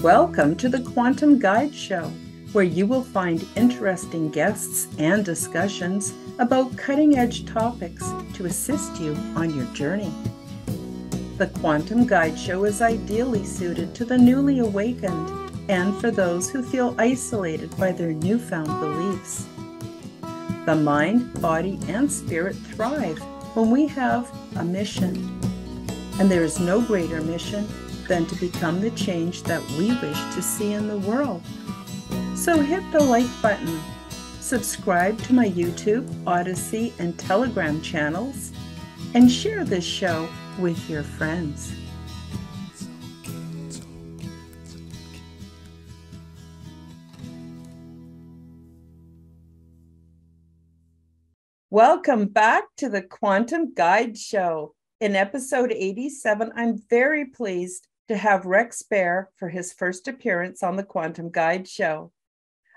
Welcome to the Quantum Guide Show, where you will find interesting guests and discussions about cutting-edge topics to assist you on your journey. The Quantum Guide Show is ideally suited to the newly awakened and for those who feel isolated by their newfound beliefs. The mind, body, and spirit thrive when we have a mission, and there is no greater mission than to become the change that we wish to see in the world. So hit the like button, subscribe to my YouTube, Odyssey, and Telegram channels, and share this show with your friends. Welcome back to the Quantum Guide Show. In episode 87, I'm very pleased to have Rex Bear for his first appearance on the Quantum Guide Show.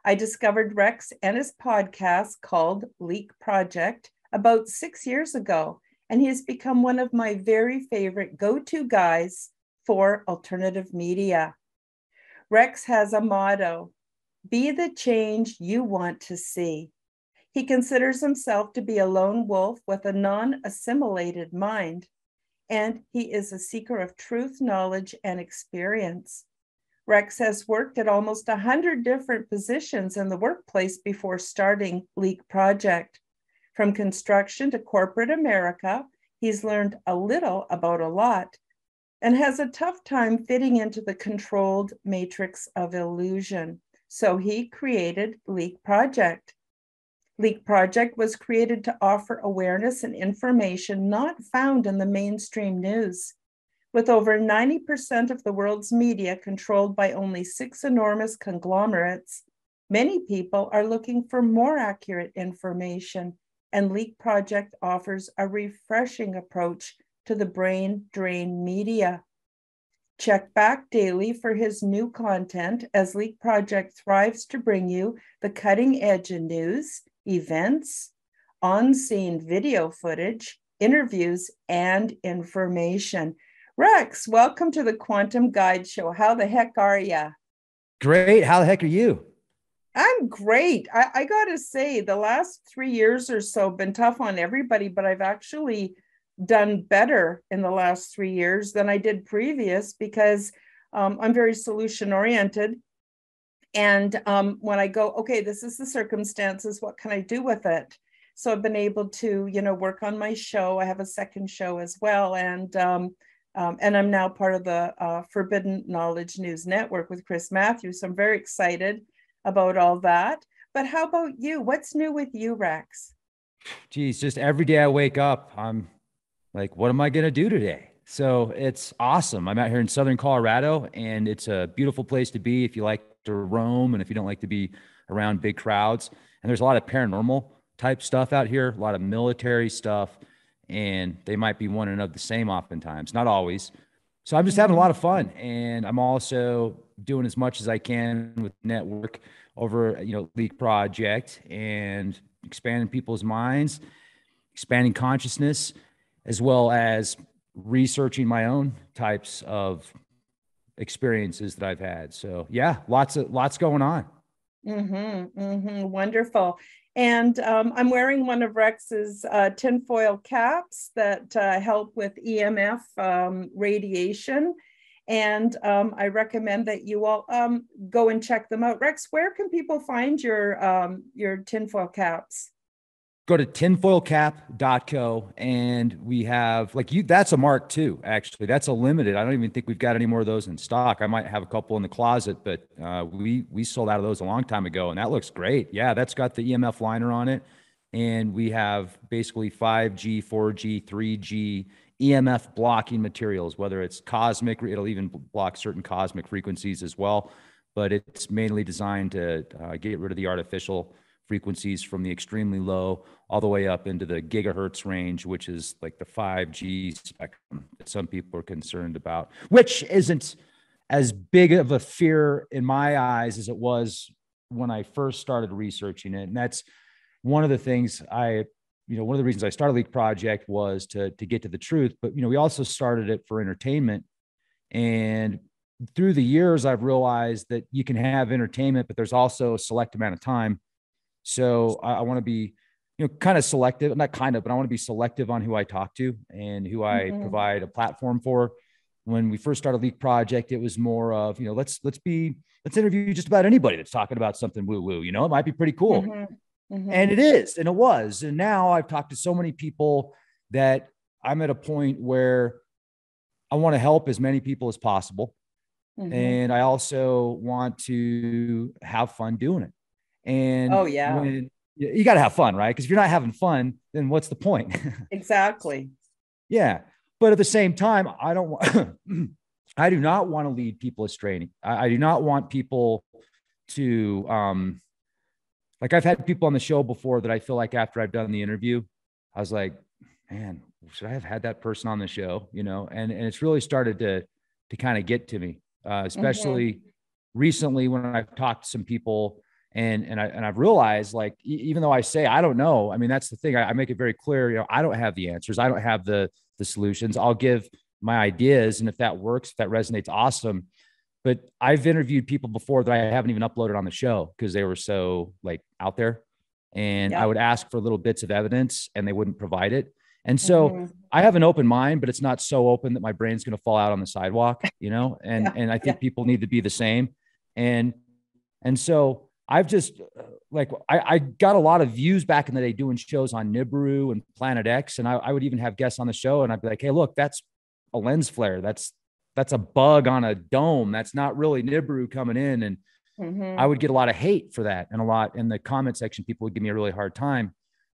I discovered Rex and his podcast called Leak Project about 6 years ago, and he has become one of my very favorite go-to guys for alternative media. Rex has a motto: be the change you want to see. He considers himself to be a lone wolf with a non-assimilated mind, and he is a seeker of truth, knowledge, and experience. Rex has worked at almost 100 different positions in the workplace before starting Leak Project. From construction to corporate America, he's learned a little about a lot and has a tough time fitting into the controlled matrix of illusion. So he created Leak Project. Leak Project was created to offer awareness and information not found in the mainstream news. With over 90% of the world's media controlled by only 6 enormous conglomerates, many people are looking for more accurate information, and Leak Project offers a refreshing approach to the brain drain media. Check back daily for his new content as Leak Project thrives to bring you the cutting edge in news, events, on-scene video footage, interviews, and information. Rex, welcome to the Quantum Guide Show. How the heck are you? Great. How the heck are you? I'm great. I got to say, the last 3 years or so have been tough on everybody, but I've actually done better in the last 3 years than I did previous because I'm very solution-oriented. And when I go, okay, this is the circumstances, what can I do with it? So I've been able to, work on my show. I have a second show as well. And I'm now part of the Forbidden Knowledge News Network with Chris Matthews. So I'm very excited about all that. But how about you? What's new with you, Rex? Geez, just every day I wake up, I'm like, what am I going to do today? So it's awesome. I'm out here in Southern Colorado, and it's a beautiful place to be if you like to roam and if you don't like to be around big crowds. And there's a lot of paranormal type stuff out here, a lot of military stuff, and they might be one and of the same oftentimes, not always. So I'm just having a lot of fun, and I'm also doing as much as I can with network over, Leak Project and expanding people's minds, expanding consciousness, as well as researching my own types of experiences that I've had. So yeah, lots going on. Wonderful. And I'm wearing one of Rex's tinfoil caps that help with EMF radiation. And I recommend that you all go and check them out. Rex, where can people find your tinfoil caps? Go to tinfoilcap.co, and we have that's a Mark II, actually. That's a limited. I don't even think we've got any more of those in stock. I might have a couple in the closet, but we sold out of those a long time ago, and that looks great. Yeah, that's got the EMF liner on it, and we have basically 5G, 4G, 3G EMF blocking materials, whether it's cosmic, it'll even block certain cosmic frequencies as well, but it's mainly designed to get rid of the artificial frequencies from the extremely low all the way up into the gigahertz range, which is like the 5G spectrum that some people are concerned about, which isn't as big of a fear in my eyes as it was when I first started researching it. And that's one of the things one of the reasons I started Leak Project was to get to the truth, but we also started it for entertainment. And through the years, I've realized that you can have entertainment, but there's also a select amount of time. So I want to be, kind of selective, not kind of, but I want to be selective on who I talk to and who I provide a platform for. When we first started Leak Project, it was more of, let's interview just about anybody that's talking about something woo woo, it might be pretty cool. And it is, and it was. And now I've talked to so many people that I'm at a point where I want to help as many people as possible. And I also want to have fun doing it. And when you got to have fun, right? Because if you're not having fun, then what's the point? Exactly. Yeah. But at the same time, I do not want to lead people astray. I do not want people to, like I've had people on the show before that I feel like after I've done the interview, I was like, man, should I have had that person on the show? And it's really started to kind of get to me, especially recently when I've talked to some people and I've realized, like, even though I say, I don't know, I mean, that's the thing. I make it very clear, I don't have the answers. I don't have the solutions. I'll give my ideas. And if that works, if that resonates, awesome. But I've interviewed people before that I haven't even uploaded on the show because they were so like out there. And I would ask for little bits of evidence and they wouldn't provide it. And so I have an open mind, but it's not so open that my brain's going to fall out on the sidewalk, and I think people need to be the same. And so I've just like, I got a lot of views back in the day doing shows on Nibiru and Planet X. And I would even have guests on the show and I'd be like, hey, look, that's a lens flare. That's a bug on a dome. That's not really Nibiru coming in. And I would get a lot of hate for that. And a lot in the comment section, people would give me a really hard time.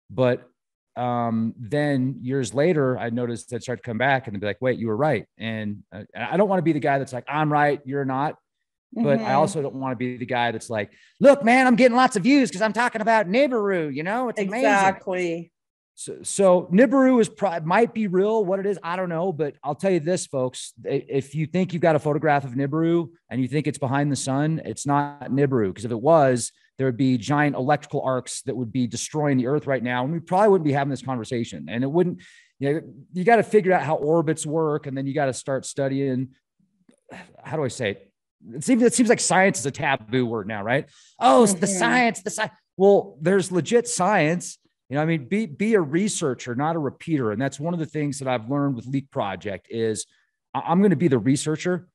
But then years later, I noticed that start to come back and they'd be like, wait, you were right. And I don't want to be the guy that's like, I'm right, you're not. But I also don't want to be the guy that's like, look, man, I'm getting lots of views because I'm talking about Nibiru, it's amazing. Exactly. So Nibiru might be real. What it is, I don't know. But I'll tell you this, folks, if you think you've got a photograph of Nibiru and you think it's behind the sun, it's not Nibiru. Because if it was, there would be giant electrical arcs that would be destroying the earth right now. And we probably wouldn't be having this conversation. And it wouldn't, you got to figure out how orbits work. And then you got to start studying, how do I say it? It seems like science is a taboo word now, right? Oh, the science. Well, there's legit science. Be a researcher, not a repeater. And that's one of the things that I've learned with Leak Project is I'm going to be the researcher.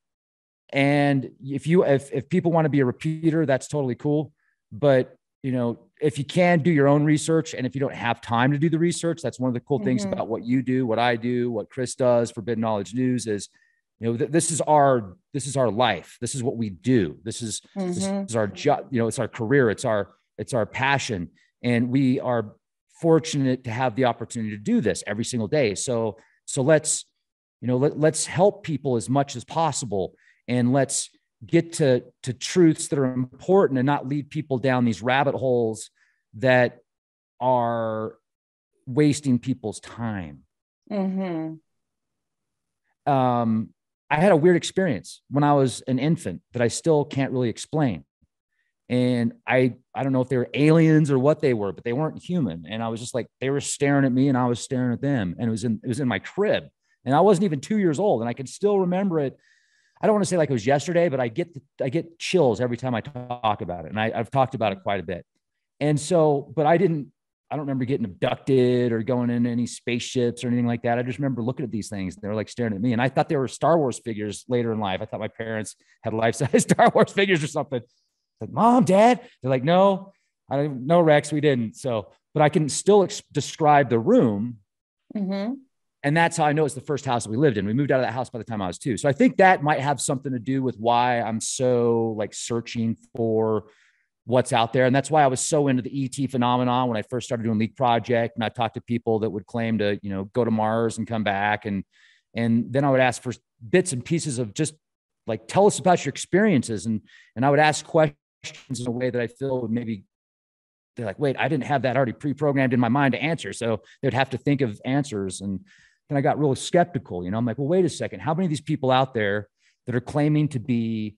And if people want to be a repeater, that's totally cool. But, if you can do your own research and if you don't have time to do the research, that's one of the cool things about what you do, what I do, what Chris does, Forbidden Knowledge News is, this is our life. This is what we do. This is our job. It's our career. It's our passion. And we are fortunate to have the opportunity to do this every single day. So let's help people as much as possible. And let's get to truths that are important and not lead people down these rabbit holes that are wasting people's time. I had a weird experience when I was an infant that I still can't really explain. And I don't know if they were aliens or what they were, but they weren't human. And I was just like, they were staring at me and I was staring at them. And it was in my crib and I wasn't even 2 years old. And I can still remember it. I don't want to say like it was yesterday, but I get chills every time I talk about it. And I've talked about it quite a bit. And so, but I don't remember getting abducted or going into any spaceships or anything like that. I just remember looking at these things. They were like staring at me. And I thought they were Star Wars figures later in life. I thought my parents had life-size Star Wars figures or something. Like, Mom, Dad. They're like, no, I don't know, Rex, we didn't. So, but I can still describe the room. And that's how I know it's the first house that we lived in. We moved out of that house by the time I was 2. So I think that might have something to do with why I'm so like searching for what's out there. And that's why I was so into the ET phenomenon when I first started doing Leak Project. And I talked to people that would claim to, go to Mars and come back. And then I would ask for bits and pieces of just like, tell us about your experiences. And I would ask questions in a way that I feel would maybe, they're like, wait, I didn't have that already pre-programmed in my mind to answer. So they'd have to think of answers. And then I got really skeptical, I'm like, well, wait a second. How many of these people out there that are claiming to be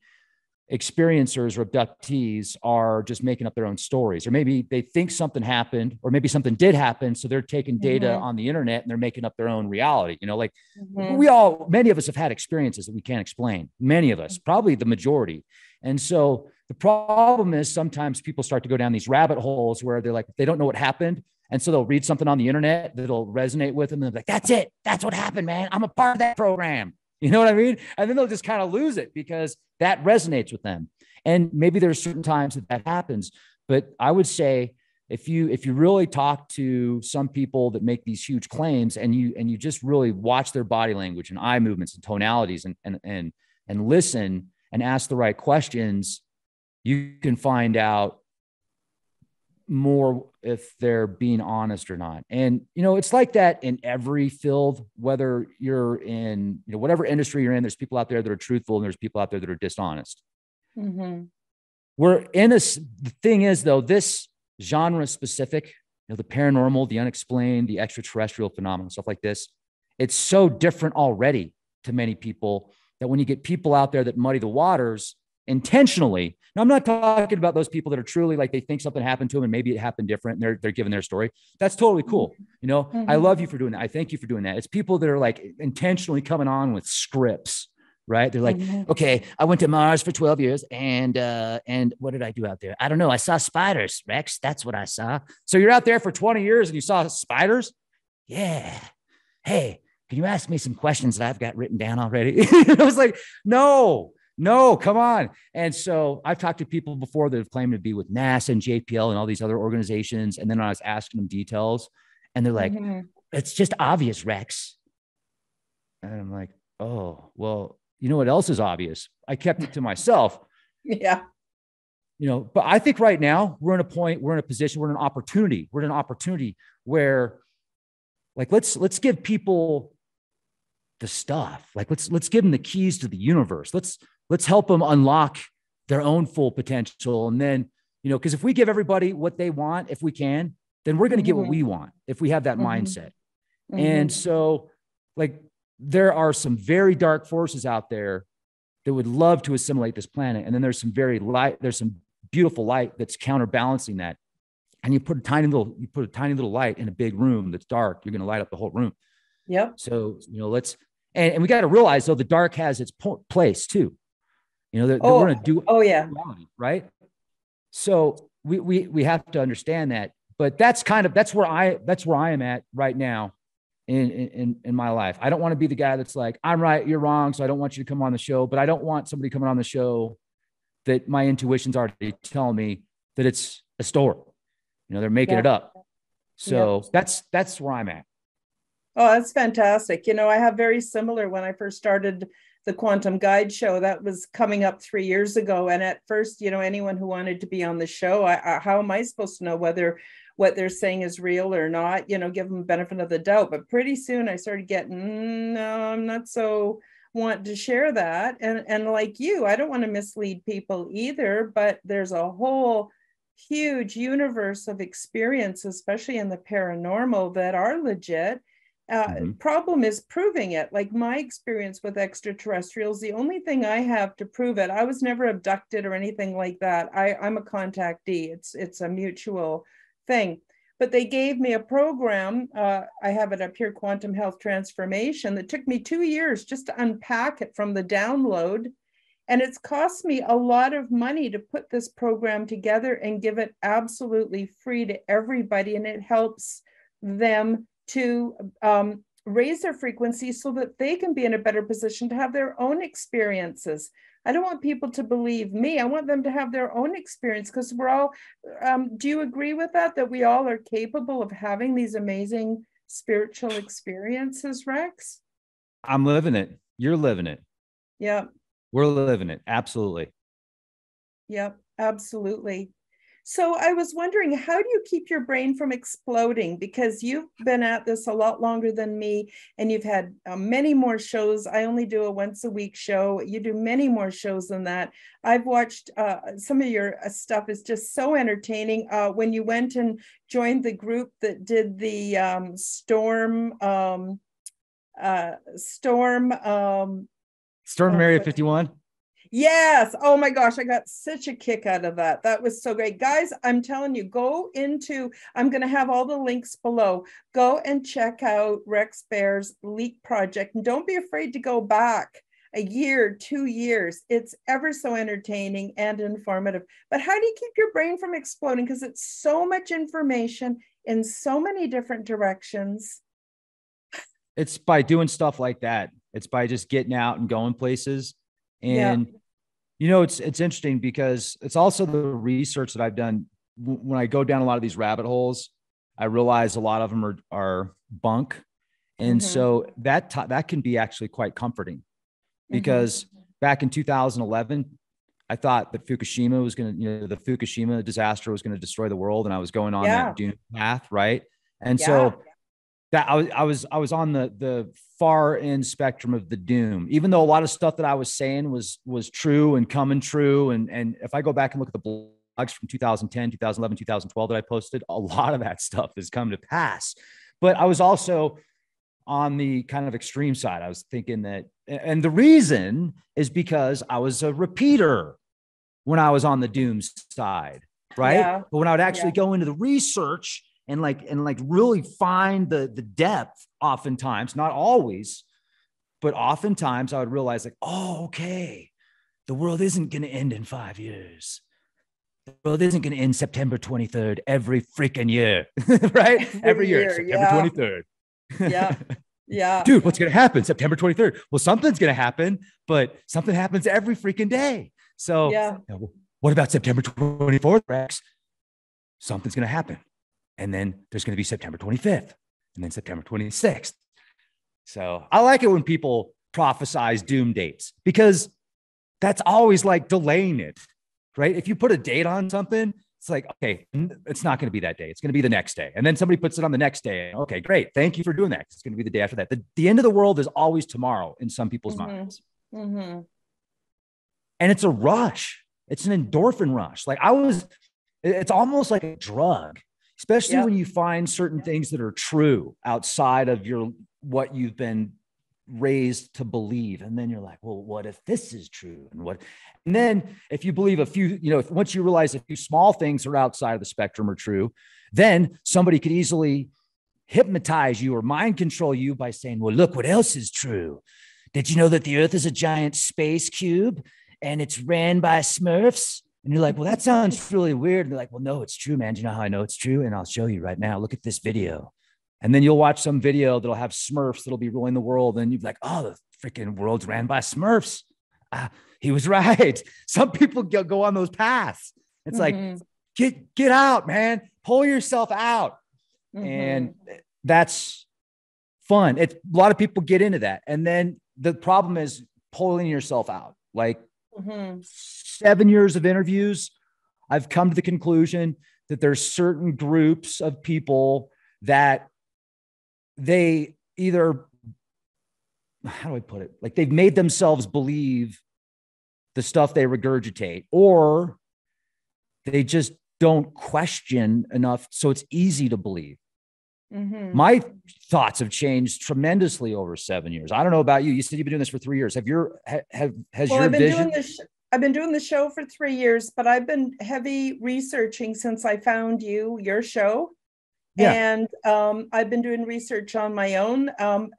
experiencers or abductees are just making up their own stories, or maybe they think something happened, or maybe something did happen. So they're taking data on the internet and they're making up their own reality. You know, like many of us have had experiences that we can't explain. Many of us, probably the majority. And so the problem is sometimes people start to go down these rabbit holes where they're like, they don't know what happened. And so they'll read something on the internet that'll resonate with them. And they're like, that's it. That's what happened, man. I'm a part of that program. You know what I mean? And then they'll just kind of lose it because that resonates with them. And maybe there's certain times that happens. But I would say if you really talk to some people that make these huge claims and you just really watch their body language and eye movements and tonalities and listen and ask the right questions, you can find out more if they're being honest or not. And, you know, it's like that in every field, whether you're in, you know, whatever industry you're in, there's people out there that are truthful and there's people out there that are dishonest. We're in the thing is though, this genre specific, you know, the paranormal, the unexplained, the extraterrestrial phenomena, stuff like this, it's so different already to many people that when you get people out there that muddy the waters intentionally. Now, I'm not talking about those people that are truly like they think something happened to them and maybe it happened different and they're giving their story. That's totally cool. You know, I love you for doing that. I thank you for doing that. It's people that are like intentionally coming on with scripts, right? They're like, okay, I went to Mars for 12 years and what did I do out there? I don't know. I saw spiders, Rex. That's what I saw. So you're out there for 20 years and you saw spiders? Yeah. Hey, can you ask me some questions that I've got written down already? I was like, no, come on. And so I've talked to people before that have claimed to be with NASA and JPL and all these other organizations. And then I was asking them details and they're like, it's just obvious, Rex. And I'm like, oh, well, you know what else is obvious? I kept it to myself. Yeah. You know, but I think right now we're in a position, we're in an opportunity where like, let's give people the stuff. Like, let's give them the keys to the universe. Let's help them unlock their own full potential. And then, you know, because if we give everybody what they want, if we can, then we're going to get what we want if we have that mindset. And so, like, there are some very dark forces out there that would love to assimilate this planet. And then there's some beautiful light that's counterbalancing that. And you put a tiny little light in a big room that's dark, you're going to light up the whole room. Yep. So, you know, and we got to realize though, the dark has its place too. You know, that we're going to do. Oh yeah. Right. So we have to understand that, but that's where I am at right now in my life. I don't want to be the guy that's like, I'm right, you're wrong. So I don't want you to come on the show, but I don't want somebody coming on the show that my intuition's already telling me that it's a story. You know, they're making it up. So that's where I'm at. Oh, that's fantastic. You know, I have very similar when I first started the Quantum Guide show. That was coming up 3 years ago. And at first, you know, anyone who wanted to be on the show, how am I supposed to know whether what they're saying is real or not? You know, give them benefit of the doubt. But pretty soon I started getting, no, I'm not so want to share that. And like you, I don't want to mislead people either, but there's a whole huge universe of experience, especially in the paranormal, that are legit. Problem is proving it. Like my experience with extraterrestrials, the only thing I have to prove it, I was never abducted or anything like that. I'm a contactee. It's a mutual thing. But they gave me a program. I have it up here, Quantum Health Transformation, that took me 2 years just to unpack it from the download. And it's cost me a lot of money to put this program together and give it absolutely free to everybody. And it helps them to raise their frequency so that they can be in a better position to have their own experiences. I don't want people to believe me. I want them to have their own experience, because we're all, do you agree with that? That we all are capable of having these amazing spiritual experiences, Rex? I'm living it. You're living it. Yeah. We're living it. Absolutely. Yep, absolutely. So I was wondering, how do you keep your brain from exploding? Because you've been at this a lot longer than me, and you've had many more shows. I only do a once a week show. You do many more shows than that. I've watched some of your stuff is just so entertaining. When you went and joined the group that did the Storm Area 51. Yes. Oh my gosh, I got such a kick out of that. That was so great. Guys, I'm telling you, I'm going to have all the links below. Go and check out Rex Bear's Leak Project. And don't be afraid to go back a year, 2 years. It's ever so entertaining and informative. But how do you keep your brain from exploding? Because it's so much information in so many different directions. It's by doing stuff like that. It's by just getting out and going places. And, it's interesting because it's also the research that I've done. When I go down a lot of these rabbit holes, I realize a lot of them are bunk. And so that can be actually quite comforting, because back in 2011, I thought that Fukushima was going to, the Fukushima disaster was going to destroy the world. And I was going on that doom path. Right. And so that I was on the far end spectrum of the doom, even though a lot of stuff that I was saying was true and coming true. And if I go back and look at the blogs from 2010, 2011, 2012 that I posted, a lot of that stuff has come to pass. But I was also on the kind of extreme side. I was thinking that, and the reason is because I was a repeater when I was on the doom side, right? Yeah. But when I would actually go into the research and really find the depth, oftentimes, not always, but oftentimes I would realize okay, the world isn't going to end in 5 years. The world isn't going to end September 23rd every freaking year, right? Every year, September 23rd. Yeah. Yeah. Dude, what's going to happen September 23rd? Well, something's going to happen, but something happens every freaking day. So what about September 24th, Rex? Something's going to happen. And then there's going to be September 25th and then September 26th. So I like it when people prophesize doom dates, because that's always like delaying it, right? If you put a date on something, it's like, okay, it's not going to be that day. It's going to be the next day. And then somebody puts it on the next day. Okay, great. Thank you for doing that. It's going to be the day after that. The end of the world is always tomorrow in some people's minds. And it's a rush. It's an endorphin rush. It's almost like a drug, especially when you find certain things that are true outside of what you've been raised to believe. And then you're like, well, what if this is true? And then if you believe a few, once you realize a few small things are outside of the spectrum are true, then somebody could easily hypnotize you or mind control you by saying, well, look what else is true. Did you know that the earth is a giant space cube and it's ran by Smurfs? And you're like, well, that sounds really weird. And they're like, well, no, it's true, man. Do you know how I know it's true? And I'll show you right now. Look at this video. And then you'll watch some video that'll have Smurfs that'll be ruling the world. And you'll be like, oh, the freaking world's ran by Smurfs. He was right. Some people go on those paths. It's like, get out, man. Pull yourself out. And that's fun. A lot of people get into that. And then the problem is pulling yourself out. 7 years of interviews, I've come to the conclusion that there's certain groups of people that they either, how do I put it? They've made themselves believe the stuff they regurgitate, or they just don't question enough. So it's easy to believe. My thoughts have changed tremendously over 7 years. I don't know about you. You said you've been doing this for 3 years. I've been doing the show for 3 years, but I've been heavy researching since I found your show. And I've been doing research on my own,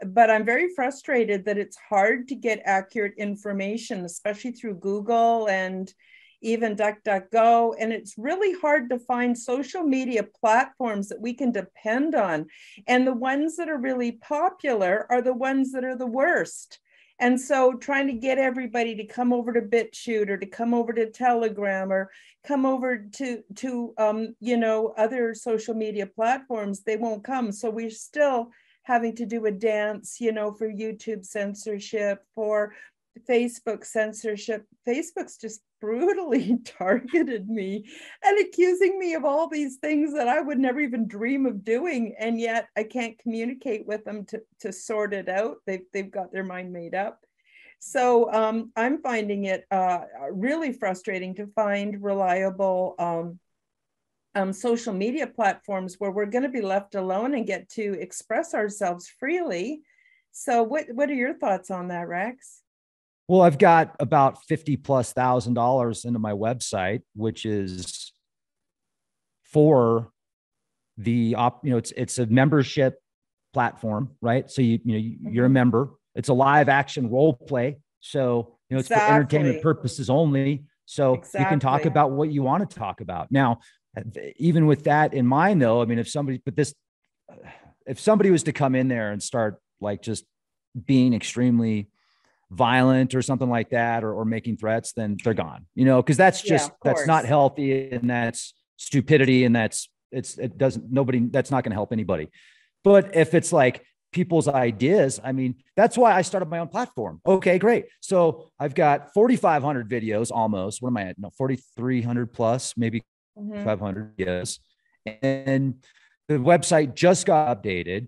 but I'm very frustrated that it's hard to get accurate information, especially through Google and even DuckDuckGo. And it's really hard to find social media platforms that we can depend on. And the ones that are really popular are the ones that are the worst. And so trying to get everybody to come over to BitChute or to come over to Telegram or come over to other social media platforms, they won't come. So we're still having to do a dance, for YouTube censorship, for Facebook censorship. Facebook's just brutally targeted me and accusing me of all these things that I would never even dream of doing. And yet I can't communicate with them to sort it out. They've got their mind made up. So I'm finding it really frustrating to find reliable social media platforms where we're going to be left alone and get to express ourselves freely. So what are your thoughts on that, Rex? Well, I've got about $50,000+ into my website, which is for the it's a membership platform, right? So you're a member. It's a live action role play. So, it's for entertainment purposes only. So you can talk about what you want to talk about. Now, even with that in mind, though, I mean, if somebody was to come in there and start like just being extremely violent or something like that, or making threats, then they're gone, because that's not healthy, and that's stupidity, and that's not going to help anybody. But if it's like people's ideas, I mean, that's why I started my own platform. Okay, great. So I've got 4,500 videos almost. What am I at? No, 4,300 plus, maybe 500. Yes. And the website just got updated,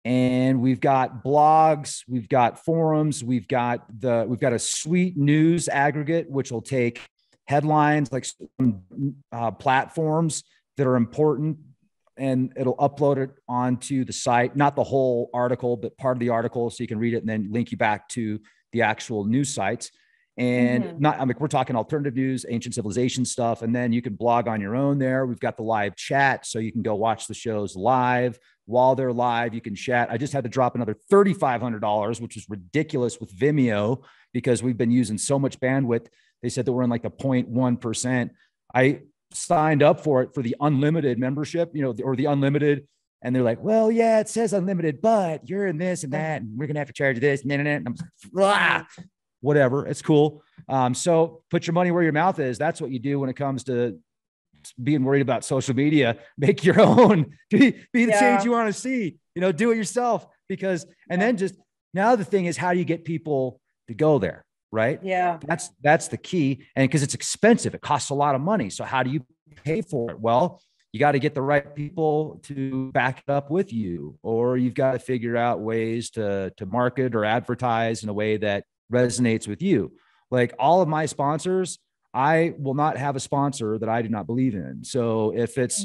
and we've got blogs, we've got forums, we've got a sweet news aggregate, which will take headlines, like platforms that are important, and it'll upload it onto the site, not the whole article, but part of the article, so you can read it and then link you back to the actual news sites. And we're talking alternative news, ancient civilization stuff. And then you can blog on your own there. We've got the live chat, so you can go watch the shows live. While they're live, you can chat. I just had to drop another $3,500, which is ridiculous with Vimeo, because we've been using so much bandwidth. They said that we're in like the 0.1%. I signed up for it for the unlimited membership, or the unlimited. And they're like, well, yeah, it says unlimited, but you're in this and that, and we're going to have to charge you this. And I'm like, whatever. It's cool. So put your money where your mouth is. That's what you do when it comes to being worried about social media. Make your own, be the change you want to see, do it yourself, then just now the thing is, how do you get people to go there? Right. Yeah. That's the key. And because it's expensive, it costs a lot of money. So how do you pay for it? Well, you got to get the right people to back it up with you, or you've got to figure out ways to market or advertise in a way that resonates with you. Like all of my sponsors, I will not have a sponsor that I do not believe in. So if it's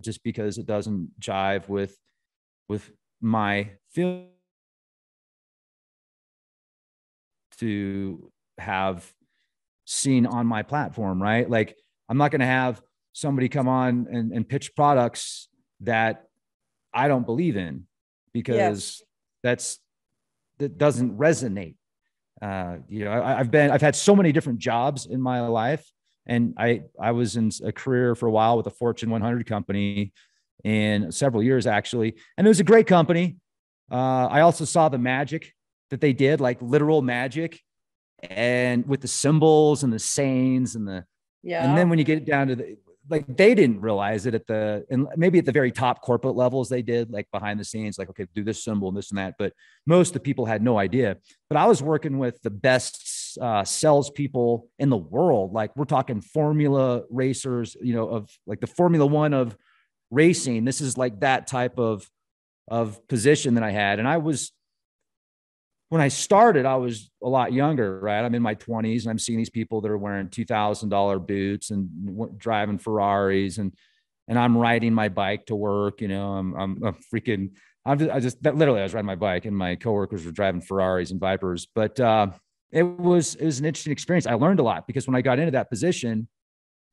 just because it doesn't jive with my feel to have seen on my platform, right? Like I'm not going to have somebody come on and pitch products that I don't believe in, because that doesn't resonate. I've had so many different jobs in my life, and I was in a career for a while with a Fortune 100 company, in several years actually. And it was a great company. I also saw the magic that they did, like literal magic, and with the symbols and the sayings and and then when you get down to they didn't realize it and maybe at the very top corporate levels, they did, like behind the scenes, like, okay, do this symbol and this and that. But most of the people had no idea. But I was working with the best salespeople in the world. Like we're talking formula racers, of like the Formula One of racing. This is like that type of position that I had. And when I started, I was a lot younger, right? I'm in my 20s, and I'm seeing these people that are wearing $2,000 boots and driving Ferraris, and I'm riding my bike to work. I was riding my bike, and my coworkers were driving Ferraris and Vipers. But it was an interesting experience. I learned a lot, because when I got into that position,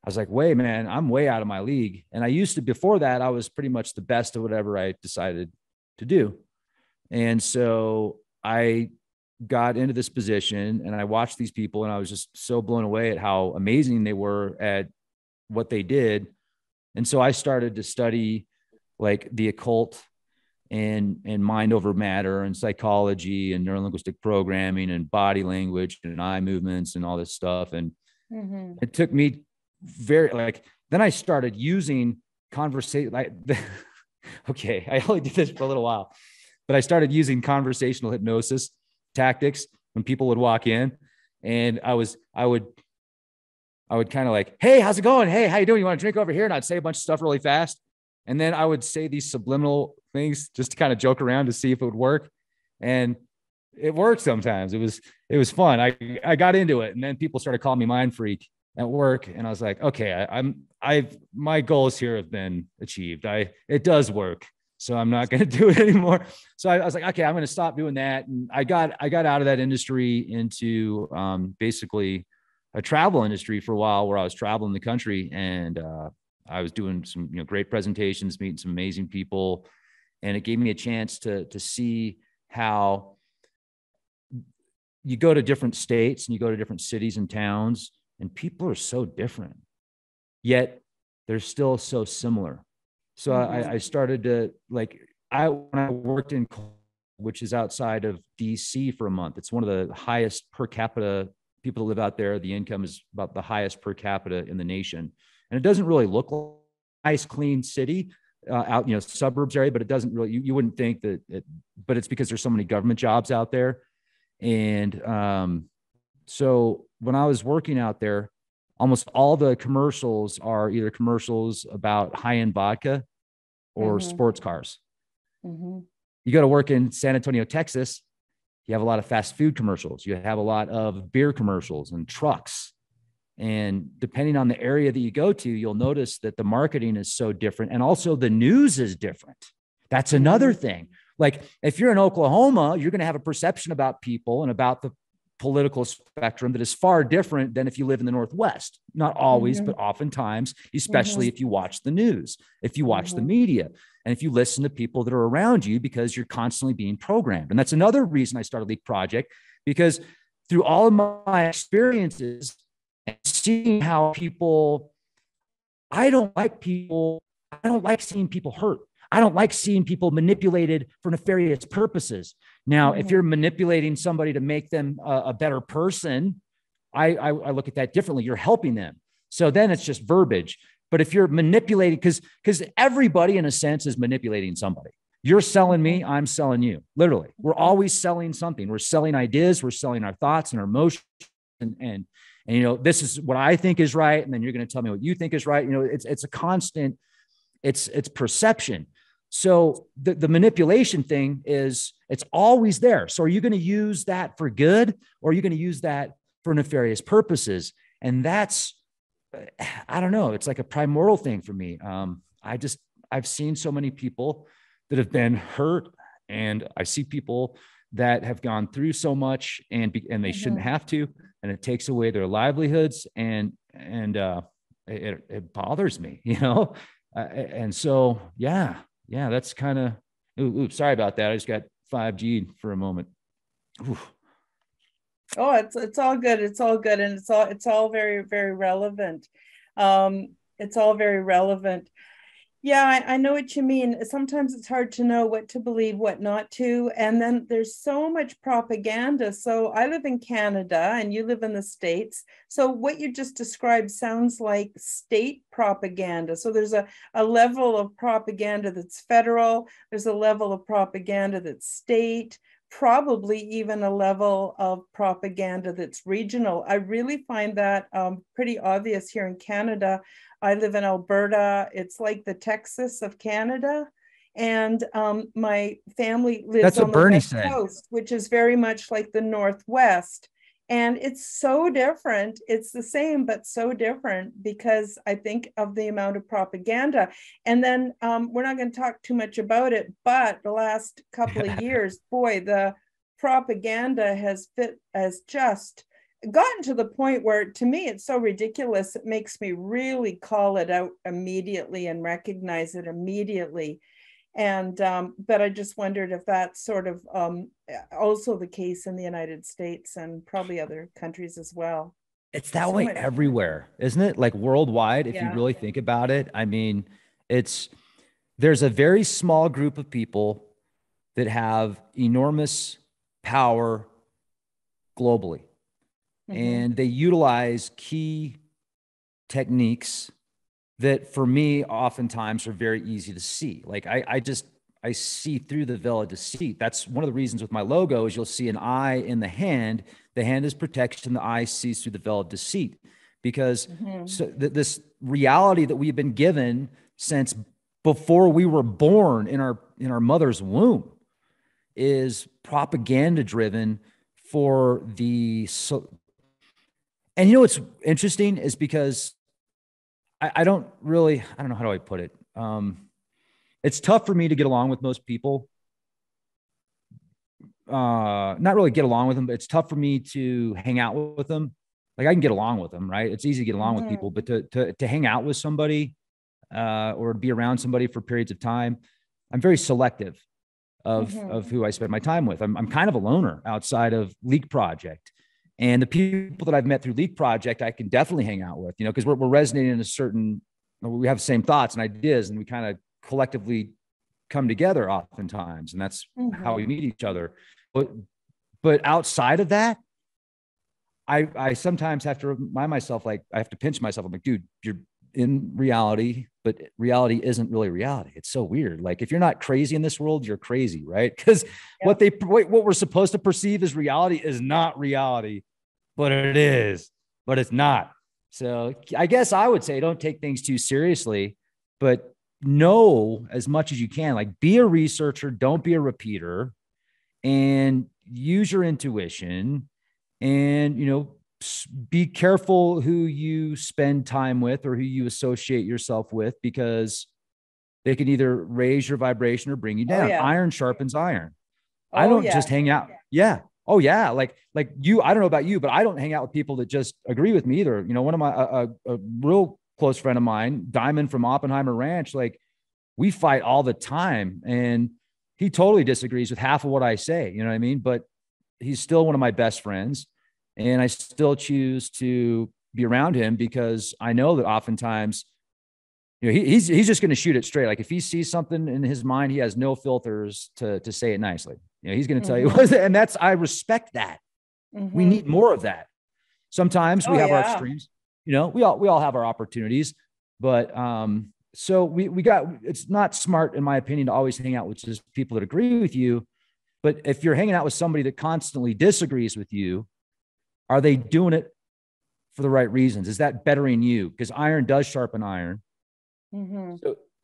I was like, wait, man, I'm way out of my league. And before that, I was pretty much the best at whatever I decided to do. And so I got into this position, and I watched these people, and I was just so blown away at how amazing they were at what they did. And so I started to study like the occult and mind over matter and psychology and neurolinguistic programming and body language and eye movements and all this stuff. And it took me then I started using conversation. Okay, I only did this for a little while, but I started using conversational hypnosis tactics when people would walk in, and I would kind of like, hey, how's it going? Hey, how you doing? You want to drink over here? And I'd say a bunch of stuff really fast. And then I would say these subliminal things just to kind of joke around to see if it would work. And it worked sometimes. It was fun. I got into it, and then people started calling me mind freak at work. And I was like, okay, my goals here have been achieved. It does work. So I'm not going to do it anymore. So I was like, okay, I'm going to stop doing that. And I got out of that industry into basically a travel industry for a while, where I was traveling the country, and I was doing some, great presentations, meeting some amazing people. And it gave me a chance to see how you go to different states and you go to different cities and towns, and people are so different, yet they're still so similar. So I started to when I worked in, which is outside of DC for a month, it's one of the highest per capita people that live out there. The income is about the highest per capita in the nation. And it doesn't really look like a nice, clean city out, suburbs area, but it doesn't really, you wouldn't think that but it's because there's so many government jobs out there. And so when I was working out there, almost all the commercials are either commercials about high-end vodka or sports cars. You go to work in San Antonio, Texas, you have a lot of fast food commercials. You have a lot of beer commercials and trucks. And depending on the area that you go to, you'll notice that the marketing is so different. And also the news is different. That's another thing. Like if you're in Oklahoma, you're going to have a perception about people and about the political spectrum that is far different than if you live in the Northwest. Not always, but oftentimes, especially if you watch the news, if you watch the media, and if you listen to people that are around you, because you're constantly being programmed. And that's another reason I started Leak Project, because through all of my experiences and seeing how I don't like seeing people hurt. I don't like seeing people manipulated for nefarious purposes. Now, if you're manipulating somebody to make them a better person, I look at that differently. You're helping them. So then it's just verbiage. But if you're manipulating, because everybody in a sense is manipulating somebody. You're selling me, I'm selling you. Literally, we're always selling something. We're selling ideas. We're selling our thoughts and our emotions. And this is what I think is right. And then you're going to tell me what you think is right. It's a constant, it's perception. So the manipulation thing it's always there. So are you going to use that for good, or are you going to use that for nefarious purposes? And that's, I don't know. It's like a primordial thing for me. I've seen so many people that have been hurt, and I see people that have gone through so much and they shouldn't have to, and it takes away their livelihoods, and it bothers me, and so, yeah, that's kind of, sorry about that. I just got 5G for a moment. Oof. Oh, it's all good. It's all good. And it's all very, very relevant. It's all very relevant. Yeah, I know what you mean. Sometimes it's hard to know what to believe, what not to. And then there's so much propaganda. So I live in Canada and you live in the States. So what you just described sounds like state propaganda. So there's a level of propaganda that's federal. There's a level of propaganda that's state, probably even a level of propaganda that's regional. I really find that pretty obvious here in Canada. I live in Alberta. It's like the Texas of Canada. And my family lives on the West Coast, which is very much like the Northwest. And it's so different. It's the same, but so different, because I think of the amount of propaganda. And then we're not going to talk too much about it, but the last couple of years, boy, the propaganda has just gotten to the point where, to me, it's so ridiculous. It makes me really call it out immediately and recognize it immediately. And but I just wondered if that's sort of also the case in the United States and probably other countries as well. It's that way everywhere, isn't it? Like worldwide, if you really think about it. I mean, there's a very small group of people that have enormous power globally. And they utilize key techniques that, for me, oftentimes are very easy to see. Like I see through the veil of deceit. That's one of the reasons with my logo is you'll see an eye in the hand. The hand is protection. The eye sees through the veil of deceit, because this reality that we've been given since before we were born in our mother's womb is propaganda driven for the. And what's interesting is because I don't know, how do I put it? it's tough for me to get along with most people. Not really get along with them, but it's tough for me to hang out with them. Like I can get along with them, right? It's easy to get along with people, but to hang out with somebody or be around somebody for periods of time, I'm very selective of who I spend my time with. I'm kind of a loner outside of Leak Project. And the people that I've met through Leak Project, I can definitely hang out with, because we're resonating in a certain, we have the same thoughts and ideas, and we kind of collectively come together oftentimes. And that's how we meet each other. But outside of that, I sometimes have to remind myself, like I have to pinch myself. I'm like, dude, you're in reality, but reality isn't really reality. It's so weird. Like if you're not crazy in this world, you're crazy, right? Because what we're supposed to perceive as reality is not reality, but it is, but it's not. So I guess I would say don't take things too seriously, but know as much as you can. Like be a researcher, don't be a repeater, and use your intuition, and be careful who you spend time with or who you associate yourself with, because they can either raise your vibration or bring you down. Iron sharpens iron. I don't just hang out. Yeah. Oh yeah. Like you, I don't know about you, but I don't hang out with people that just agree with me either. One of my, a real close friend of mine, Diamond from Oppenheimer Ranch, like we fight all the time, and he totally disagrees with half of what I say. You know what I mean? But he's still one of my best friends. And I still choose to be around him because I know that oftentimes, he's just going to shoot it straight. Like if he sees something in his mind, he has no filters to say it nicely. He's going to tell you, and I respect that. We need more of that. Sometimes we have our extremes, we all have our opportunities, but, so it's not smart, in my opinion, to always hang out with just people that agree with you. But if you're hanging out with somebody that constantly disagrees with you, are they doing it for the right reasons? Is that bettering you? Because iron does sharpen iron.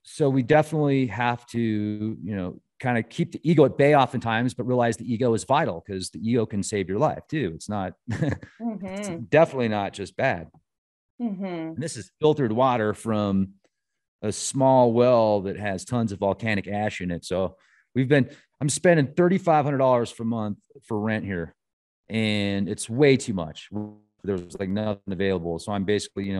So we definitely have to, kind of keep the ego at bay oftentimes, but realize the ego is vital, because the ego can save your life too. It's not, it's definitely not just bad. And this is filtered water from a small well that has tons of volcanic ash in it. So I'm spending $3,500 per month for rent here, and it's way too much. There's like nothing available. So I'm basically,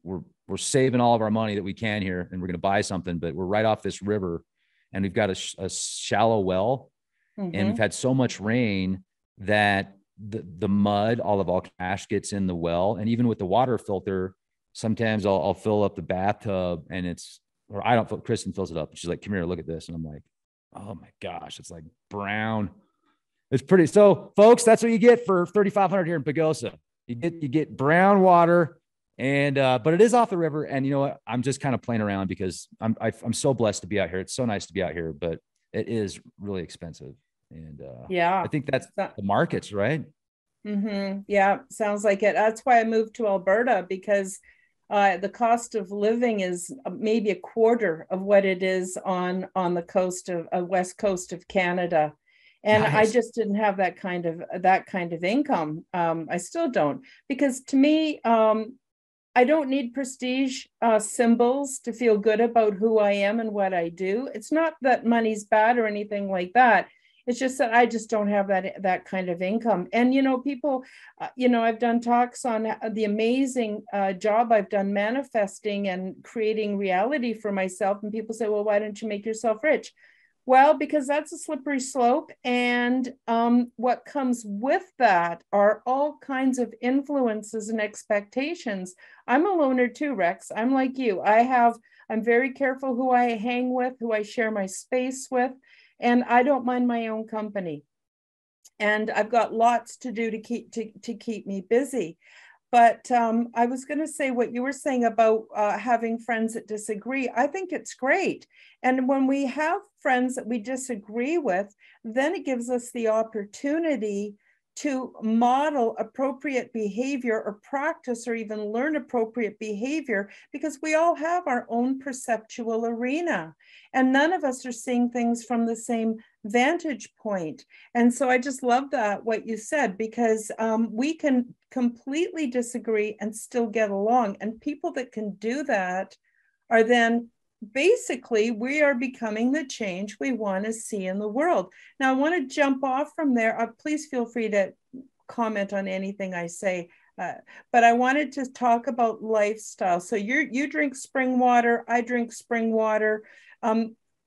we're saving all of our money that we can here, and we're going to buy something, but we're right off this river, and we've got a shallow well, and we've had so much rain that the mud, all the volcanic ash gets in the well. And even with the water filter, sometimes I'll fill up the bathtub, and I don't fill, Kristen fills it up. She's like, come here, look at this. And I'm like, oh my gosh, it's like brown. It's pretty. So folks, that's what you get for $3,500 here in Pagosa. You get brown water, and, but it is off the river. And you know what? I'm just kind of playing around because I'm so blessed to be out here. It's so nice to be out here, but it is really expensive. And, I think that's the markets, right? Yeah. Sounds like it. That's why I moved to Alberta, because the cost of living is maybe a quarter of what it is on the coast of west coast of Canada. And nice. I just didn't have that kind of income. I still don't, because to me, I don't need prestige symbols to feel good about who I am and what I do. It's not that money's bad or anything like that. It's just that I just don't have that kind of income. And, people, I've done talks on the amazing job I've done manifesting and creating reality for myself. And people say, well, why don't you make yourself rich? Well, because that's a slippery slope. And what comes with that are all kinds of influences and expectations. I'm a loner too, Rex. I'm like you. I'm very careful who I hang with, who I share my space with. And I don't mind my own company. And I've got lots to do to keep me busy. But I was going to say what you were saying about having friends that disagree. I think it's great. And when we have friends that we disagree with, then it gives us the opportunity to model appropriate behavior or practice or even learn appropriate behavior, because we all have our own perceptual arena and none of us are seeing things from the same vantage point. And so I just love that, what you said, because we can completely disagree and still get along. And people that can do that are then basically we are becoming the change we want to see in the world. Now, I want to jump off from there. Please feel free to comment on anything I say. But I wanted to talk about lifestyle. So you drink spring water, I drink spring water.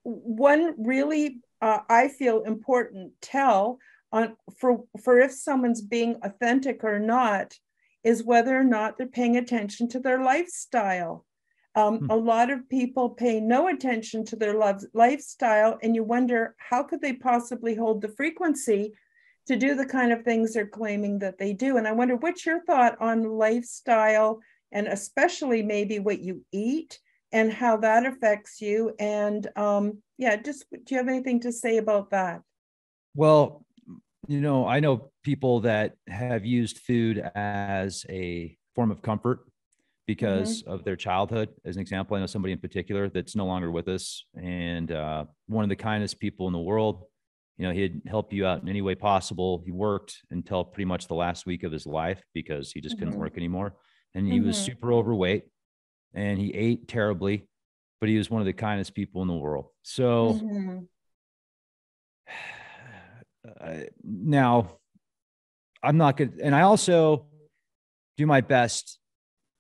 One really, I feel important tell on for if someone's being authentic or not is whether or not they're paying attention to their lifestyle. A lot of people pay no attention to their lifestyle, and you wonder how could they possibly hold the frequency to do the kind of things they're claiming that they do. And I wonder, what's your thought on lifestyle, and especially maybe what you eat and how that affects you? And just do you have anything to say about that? Well, I know people that have used food as a form of comfort because of their childhood. As an example, I know somebody in particular that's no longer with us, and one of the kindest people in the world. He'd help you out in any way possible. He worked until pretty much the last week of his life because he just couldn't work anymore. And he was super overweight and he ate terribly, but he was one of the kindest people in the world. So now I'm not good. And I also do my best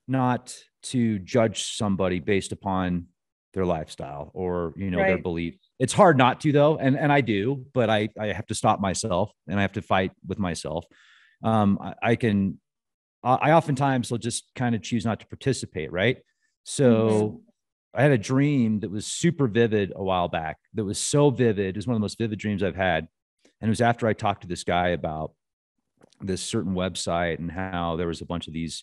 not to judge somebody based upon their lifestyle or, their belief. It's hard not to, though. And I do, but I have to stop myself and I have to fight with myself. I oftentimes will just kind of choose not to participate. Right. So I had a dream that was super vivid a while back. That was so vivid. It was one of the most vivid dreams I've had. And it was after I talked to this guy about this certain website and how there was a bunch of these,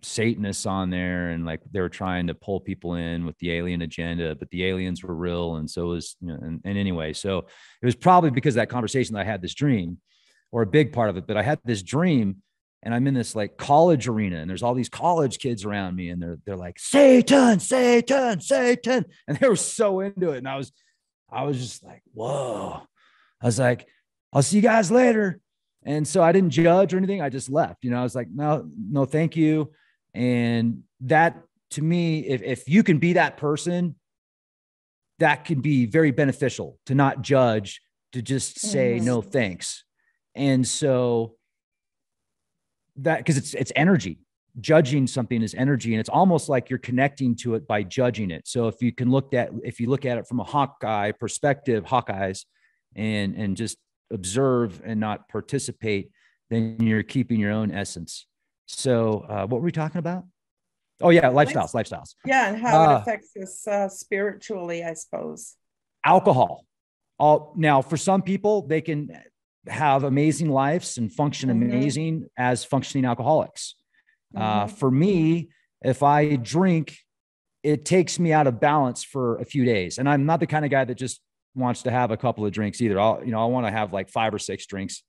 Satanists on there, and like they were trying to pull people in with the alien agenda, but the aliens were real. And so was, and anyway, so it was probably because of that conversation that I had this dream, or a big part of it. But I had this dream and I'm in this like college arena and there's all these college kids around me and they're like, Satan, Satan, Satan. And they were so into it. And I was just like, whoa. I was like, I'll see you guys later. And so I didn't judge or anything. I just left, I was like, no, thank you. And that, to me, if you can be that person, that can be very beneficial, to not judge, to just say no thanks. And so that, because it's energy. Judging something is energy, and it's almost like you're connecting to it by judging it. So if you look at it from a Hawkeye perspective, Hawkeyes, and just observe and not participate, then you're keeping your own essence. So what were we talking about? Oh yeah, lifestyles. Yeah, and how it affects us spiritually, I suppose. Alcohol. Now, for some people, they can have amazing lives and function amazing as functioning alcoholics. For me, if I drink, it takes me out of balance for a few days. And I'm not the kind of guy that just wants to have a couple of drinks either. I want to have like 5 or 6 drinks.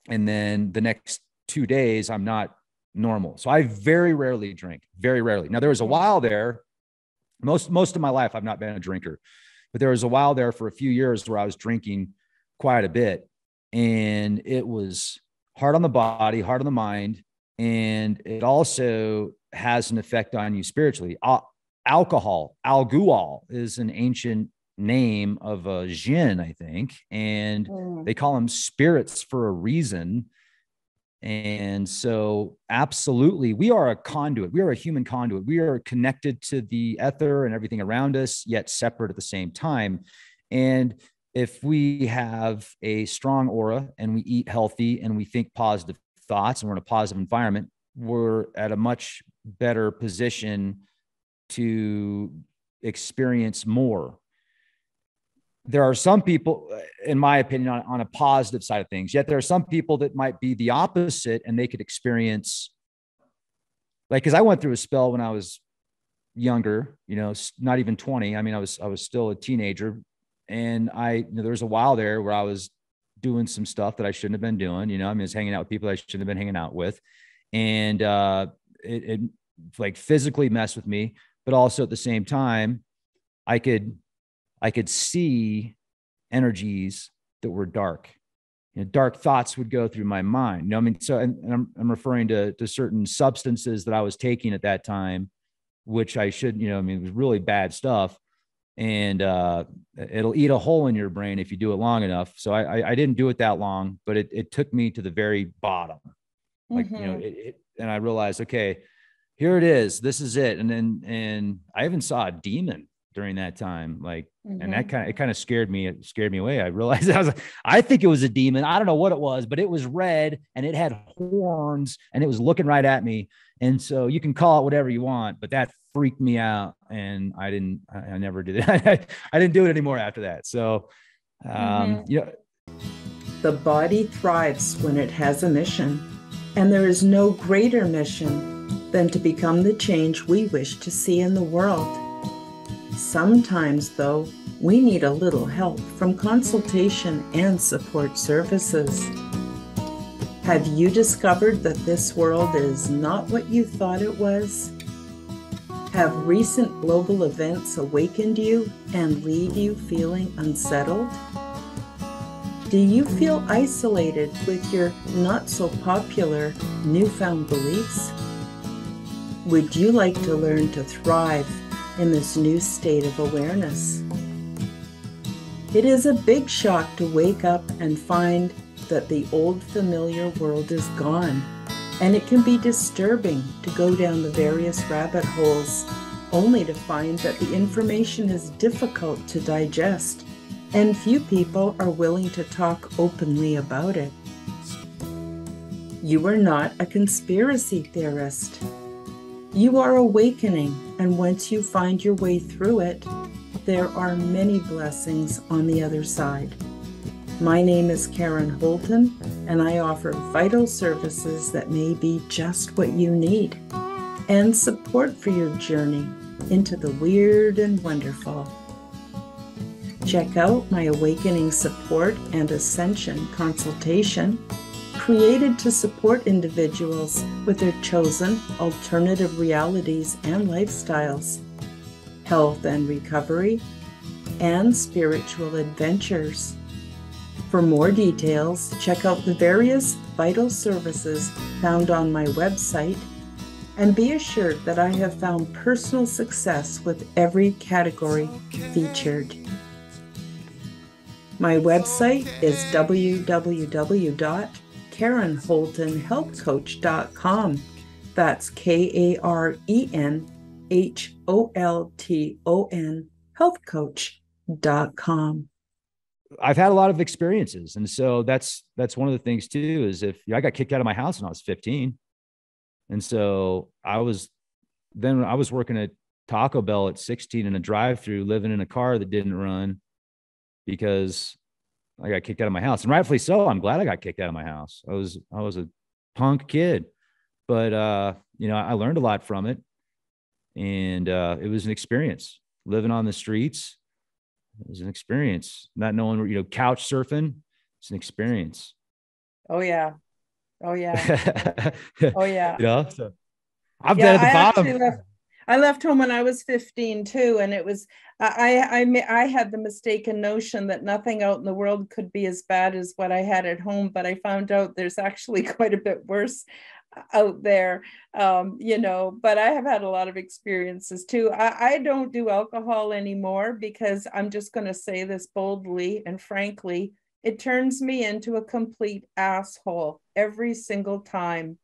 And then the next 2 days, I'm not normal. So I very rarely drink, very rarely. Now there was a while there, most of my life, I've not been a drinker, but there was a while there for a few years where I was drinking quite a bit, and it was hard on the body, hard on the mind. And it also has an effect on you spiritually. Alcohol, algual, is an ancient name of a jinn, I think. And they call them spirits for a reason. And so absolutely, we are a conduit. We are a human conduit. We are connected to the ether and everything around us, yet separate at the same time. And if we have a strong aura and we eat healthy and we think positive thoughts and we're in a positive environment, we're at a much better position to experience more. There are some people, in my opinion, on a positive side of things, yet there are some people that might be the opposite, and they could experience, like, because I went through a spell when I was younger, not even 20. I mean, I was still a teenager, and there was a while there where I was doing some stuff that I shouldn't have been doing. I was hanging out with people I shouldn't have been hanging out with. And it like physically messed with me, but also at the same time, I could see energies that were dark. Dark thoughts would go through my mind. So, and I'm referring to certain substances that I was taking at that time which I should, I mean, it was really bad stuff. And it'll eat a hole in your brain if you do it long enough. So I didn't do it that long, but it took me to the very bottom. Like, and I realized, okay, here it is. This is it. And I even saw a demon during that time. Like, and that kind of scared me. It scared me away. I realized I think it was a demon. I don't know what it was, but it was red and it had horns and it was looking right at me. And so you can call it whatever you want, but that freaked me out. And I never did it. I didn't do it anymore after that. So, The body thrives when it has a mission, and there is no greater mission than to become the change we wish to see in the world. Sometimes, though, we need a little help from consultation and support services. Have you discovered that this world is not what you thought it was? Have recent global events awakened you and leave you feeling unsettled? Do you feel isolated with your not-so-popular newfound beliefs? Would you like to learn to thrive in this new state of awareness? It is a big shock to wake up and find that the old familiar world is gone, and it can be disturbing to go down the various rabbit holes only to find that the information is difficult to digest, and few people are willing to talk openly about it. You are not a conspiracy theorist. You are awakening, and once you find your way through it, there are many blessings on the other side. My name is Karen Holton, and I offer vital services that may be just what you need, and support for your journey into the weird and wonderful. Check out my Awakening Support and Ascension consultation, created to support individuals with their chosen alternative realities and lifestyles, health and recovery, and spiritual adventures. For more details, check out the various vital services found on my website, and be assured that I have found personal success with every category featured. My website is www.KarenHoltonHealthCoach.com. That's KarenHolton healthcoach.com. I've had a lot of experiences. And so that's one of the things too, is I got kicked out of my house when I was 15. And so I was working at Taco Bell at 16 in a drive-through, living in a car that didn't run because I got kicked out of my house, and rightfully so. I'm glad I got kicked out of my house. I was a punk kid, but I learned a lot from it, and it was an experience. Living on the streets, it was an experience. Not knowing, couch surfing, it's an experience. Oh yeah. Oh yeah. Oh yeah. So I've been at the bottom. I left home when I was 15 too, and it was I had the mistaken notion that nothing out in the world could be as bad as what I had at home, but I found out there's actually quite a bit worse out there, but I have had a lot of experiences too. I don't do alcohol anymore because I'm just going to say this boldly and frankly, it turns me into a complete asshole every single time.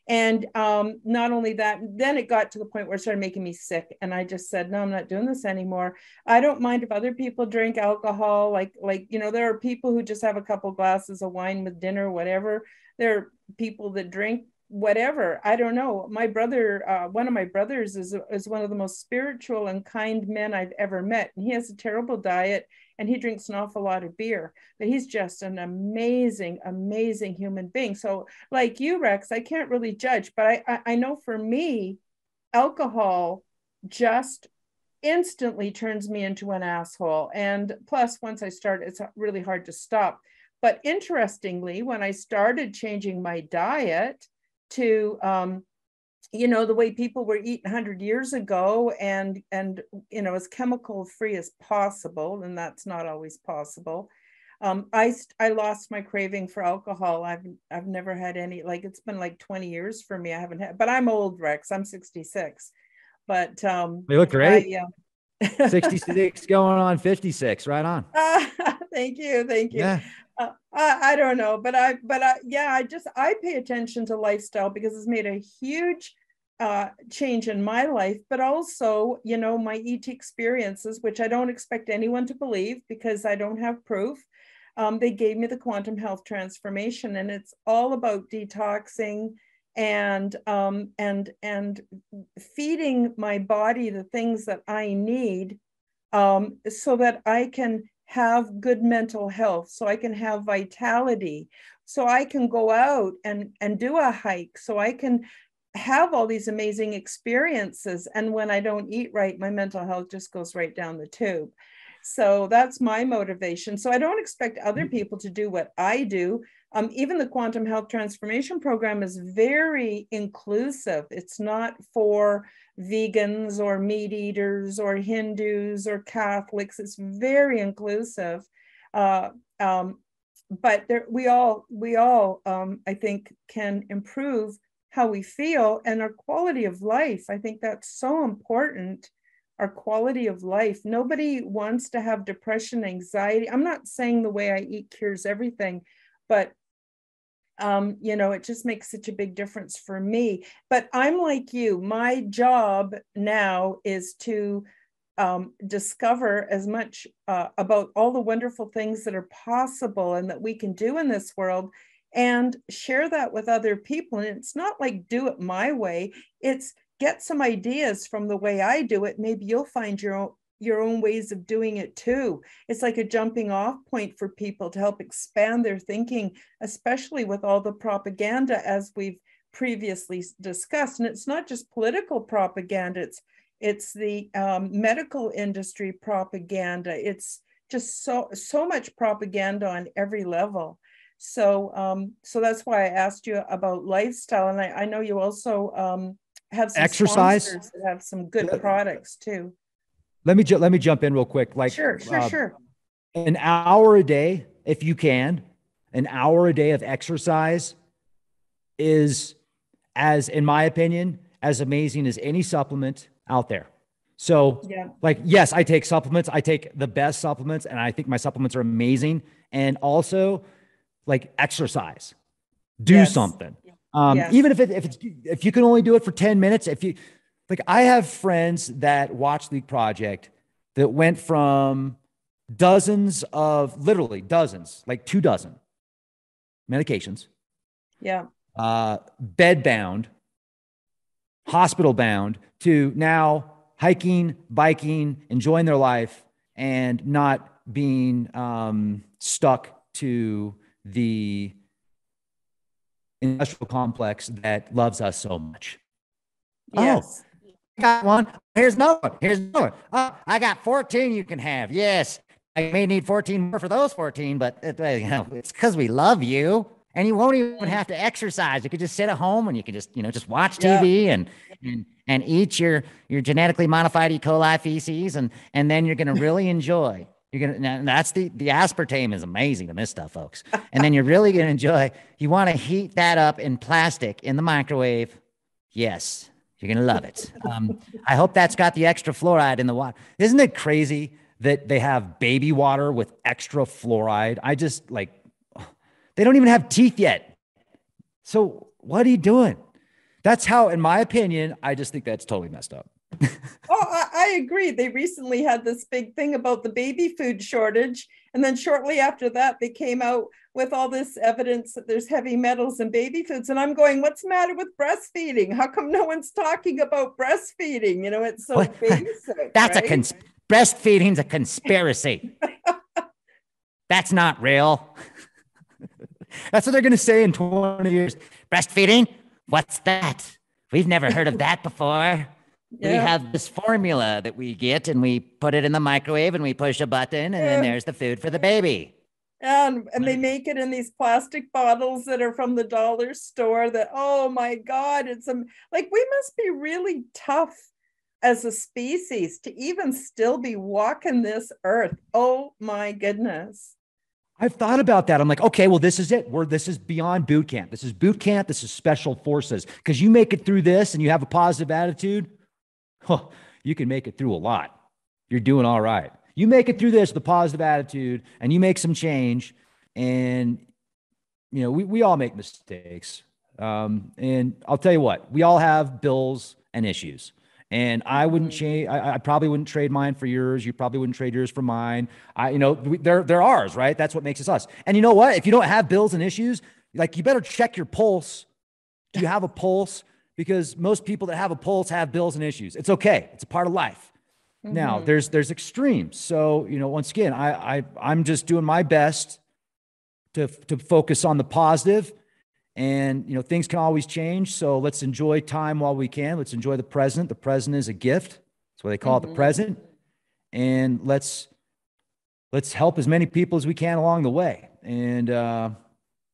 And not only that, then it got to the point where it started making me sick. And I just said, no, I'm not doing this anymore. I don't mind if other people drink alcohol. Like, there are people who just have a couple glasses of wine with dinner, whatever. There are people that drink whatever. I don't know. My brother, one of my brothers is one of the most spiritual and kind men I've ever met. And he has a terrible diet and he drinks an awful lot of beer, but he's just an amazing, amazing human being. So like you, Rex, I can't really judge, but I know for me, alcohol just instantly turns me into an asshole. And plus, once I start, it's really hard to stop. But interestingly, when I started changing my diet to, the way people were eating 100 years ago and as chemical free as possible, and that's not always possible. I lost my craving for alcohol. I've never had any, it's been like 20 years for me. I haven't had, but I'm old, Rex. I'm 66. But You look great. 66 I, going on 56. Right on. thank you. Thank you. Yeah. I don't know, but yeah, I pay attention to lifestyle because it's made a huge change in my life, but also, you know, my ET experiences, which I don't expect anyone to believe because I don't have proof. They gave me the quantum health transformation, and it's all about detoxing and feeding my body the things that I need, so that I can have good mental health, so I can have vitality, so I can go out and do a hike, so I can have all these amazing experiences. And when I don't eat right, my mental health just goes right down the tube. So that's my motivation. So I don't expect other people to do what I do. Even the Quantum Health Transformation Program is very inclusive. It's not for vegans or meat eaters or Hindus or Catholics. It's very inclusive. But we all, I think, can improve how we feel and our quality of life. I think that's so important. Our quality of life. Nobody wants to have depression, anxiety. I'm not saying the way I eat cures everything, but you know, it just makes such a big difference for me. But I'm like you. My job now is to discover as much about all the wonderful things that are possible and that we can do in this world, and share that with other people. And it's not like do it my way. It's get some ideas from the way I do it. Maybe you'll find your own ways of doing it too. It's like a jumping off point for people to help expand their thinking, especially with all the propaganda, as we've previously discussed. And it's not just political propaganda. It's the medical industry propaganda. It's just so much propaganda on every level. So that's why I asked you about lifestyle. And I know you also have some exercise sponsors that have some good products too. Let me jump in real quick. Like, sure. An hour a day, if you can, an hour a day of exercise is, as in my opinion, as amazing as any supplement out there. So yeah. Like, yes, I take supplements. I take the best supplements, and I think my supplements are amazing. And also, like, exercise, do something. Even if you can only do it for 10 minutes, I have friends that watch League Project that went from literally dozens, like 24 medications. Yeah. Bed bound, hospital bound, to now hiking, biking, enjoying their life, and not being stuck to the industrial complex that loves us so much. Yes. Oh, I got one. Here's another one. Here's another one. Oh, I got 14 you can have. Yes. I may need 14 more for those 14, but it's because we love you, and you won't even have to exercise. You could just sit at home and you can just watch TV and eat your genetically modified E. coli feces. And then you're going to really enjoy. That's the aspartame is amazing in this stuff, folks. And then you're really going to enjoy. You want to heat that up in plastic in the microwave. Yes, you're going to love it. I hope that's got the extra fluoride in the water. Isn't it crazy that they have baby water with extra fluoride? I just they don't even have teeth yet. So what are you doing? That's how, in my opinion, I just think that's totally messed up. I agree. They recently had this big thing about the baby food shortage. And then shortly after that, they came out with all this evidence that there's heavy metals in baby foods. And I'm going, what's the matter with breastfeeding? How come no one's talking about breastfeeding? You know, it's so basic. That's right? Breastfeeding's a conspiracy. That's not real. That's what they're going to say in 20 years. Breastfeeding? What's that? We've never heard of that before. Yeah. We have this formula that we get, and we put it in the microwave, and we push a button, and then there's the food for the baby. And they make it in these plastic bottles that are from the dollar store that, oh my God, it's like, we must be really tough as a species to even still be walking this earth. Oh my goodness. I've thought about that. I'm like, okay, well, this is it. This is beyond boot camp. This is boot camp. This is special forces. Because you make it through this and you have a positive attitude. oh, you can make it through a lot. You're doing all right. You make it through this with a positive attitude and you make some change. And, you know, we all make mistakes. And I'll tell you what, we all have bills and issues. And I wouldn't change. I probably wouldn't trade mine for yours. You probably wouldn't trade yours for mine. They're ours, right? That's what makes us us. And you know what? If you don't have bills and issues, like, you better check your pulse. Do you have a pulse? Because most people that have a pulse have bills and issues. It's okay. It's a part of life. Now there's extremes. So, you know, once again, I'm just doing my best to focus on the positive. And, you know, things can always change. So let's enjoy time while we can. Let's enjoy the present. The present is a gift. That's what they call it, the present. And let's help as many people as we can along the way. And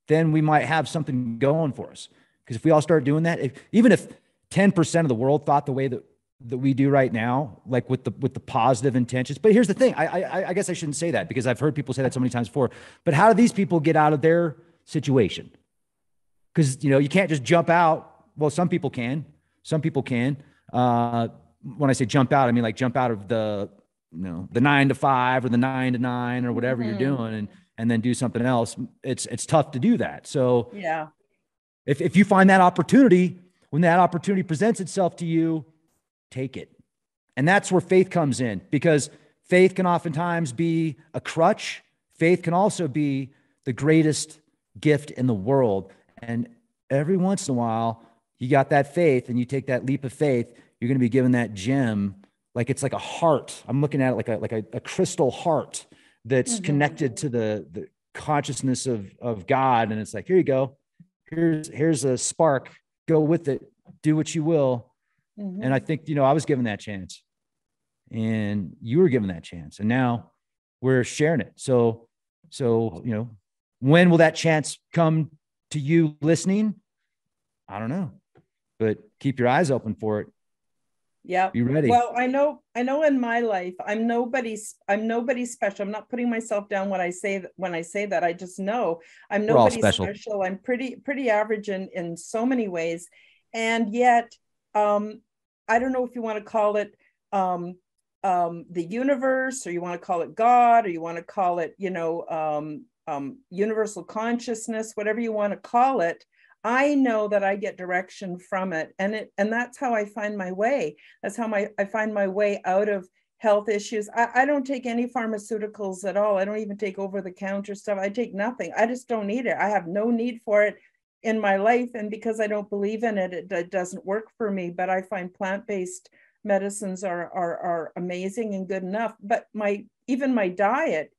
then we might have something going for us. Because if we all start doing that, even if 10% of the world thought the way that we do right now, like with the positive intentions. But here's the thing. I guess I shouldn't say that, because I've heard people say that so many times before. But how do these people get out of their situation? Because, you know, you can't just jump out. Well, some people can. Some people can. When I say jump out, I mean like jump out of the 9 to 5 or the 9 to 9 or whatever you're doing, and then do something else. It's tough to do that. So yeah, if you find that opportunity, when that opportunity presents itself to you, take it. And that's where faith comes in, because faith can oftentimes be a crutch. Faith can also be the greatest gift in the world. And every once in a while, you got that faith and you take that leap of faith, you're going to be given that gem. Like, it's like a heart. I'm looking at it like a crystal heart that's connected to the consciousness of God. And it's like, here you go. Here's a spark. Go with it. Do what you will. And I think, you know, I was given that chance, and you were given that chance, and now we're sharing it. So, you know, when will that chance come to you listening? I don't know, but keep your eyes open for it. Yeah. Be ready. Well, I know in my life, I'm nobody special. I'm not putting myself down when I say that. I just know I'm nobody special. I'm pretty average in so many ways. And yet, I don't know if you want to call it the universe, or you want to call it God, or you want to call it, you know, universal consciousness, whatever you want to call it. I know that I get direction from it, and that's how I find my way. That's how I find my way out of health issues. I don't take any pharmaceuticals at all. I don't even take over-the-counter stuff. I take nothing. I just don't need it. I have no need for it in my life, and because I don't believe in it, it doesn't work for me. But I find plant-based medicines are amazing and good enough. But even my diet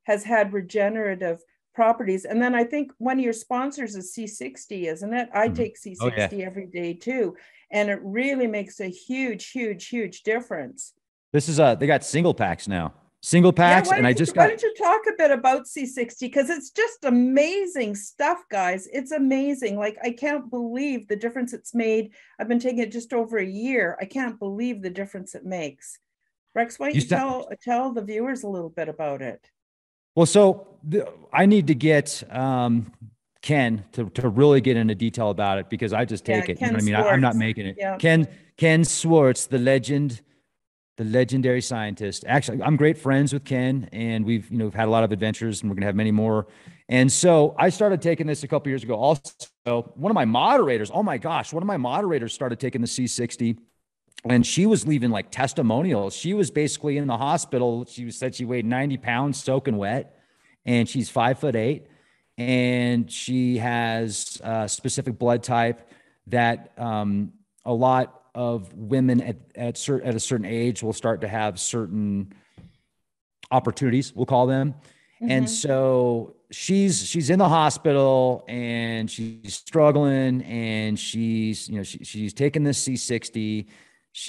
has had regenerative properties. And then I think one of your sponsors is C60, isn't it? I take C60 every day too. And it really makes a huge difference. This is they got single packs now. Single packs. Yeah, why don't you talk a bit about C60? Because it's just amazing stuff, guys. It's amazing. Like, I can't believe the difference it's made. I've been taking it just over a year. I can't believe the difference it makes. Rex, why don't you tell the viewers a little bit about it? Well, so I need to get Ken to really get into detail about it, because I just take it. You know what I mean? I'm not making it. Yeah. Ken Swartz, the legendary scientist. Actually, I'm great friends with Ken, and we've had a lot of adventures, and we're going to have many more. And so I started taking this a couple years ago. Also, one of my moderators started taking the C60. And she was leaving like testimonials. She was basically in the hospital. She said she weighed 90 pounds soaking wet, and she's 5'8", and she has a specific blood type that a lot of women at a certain age will start to have certain opportunities, we'll call them. And so she's in the hospital, and she's struggling, and she's taking this C60.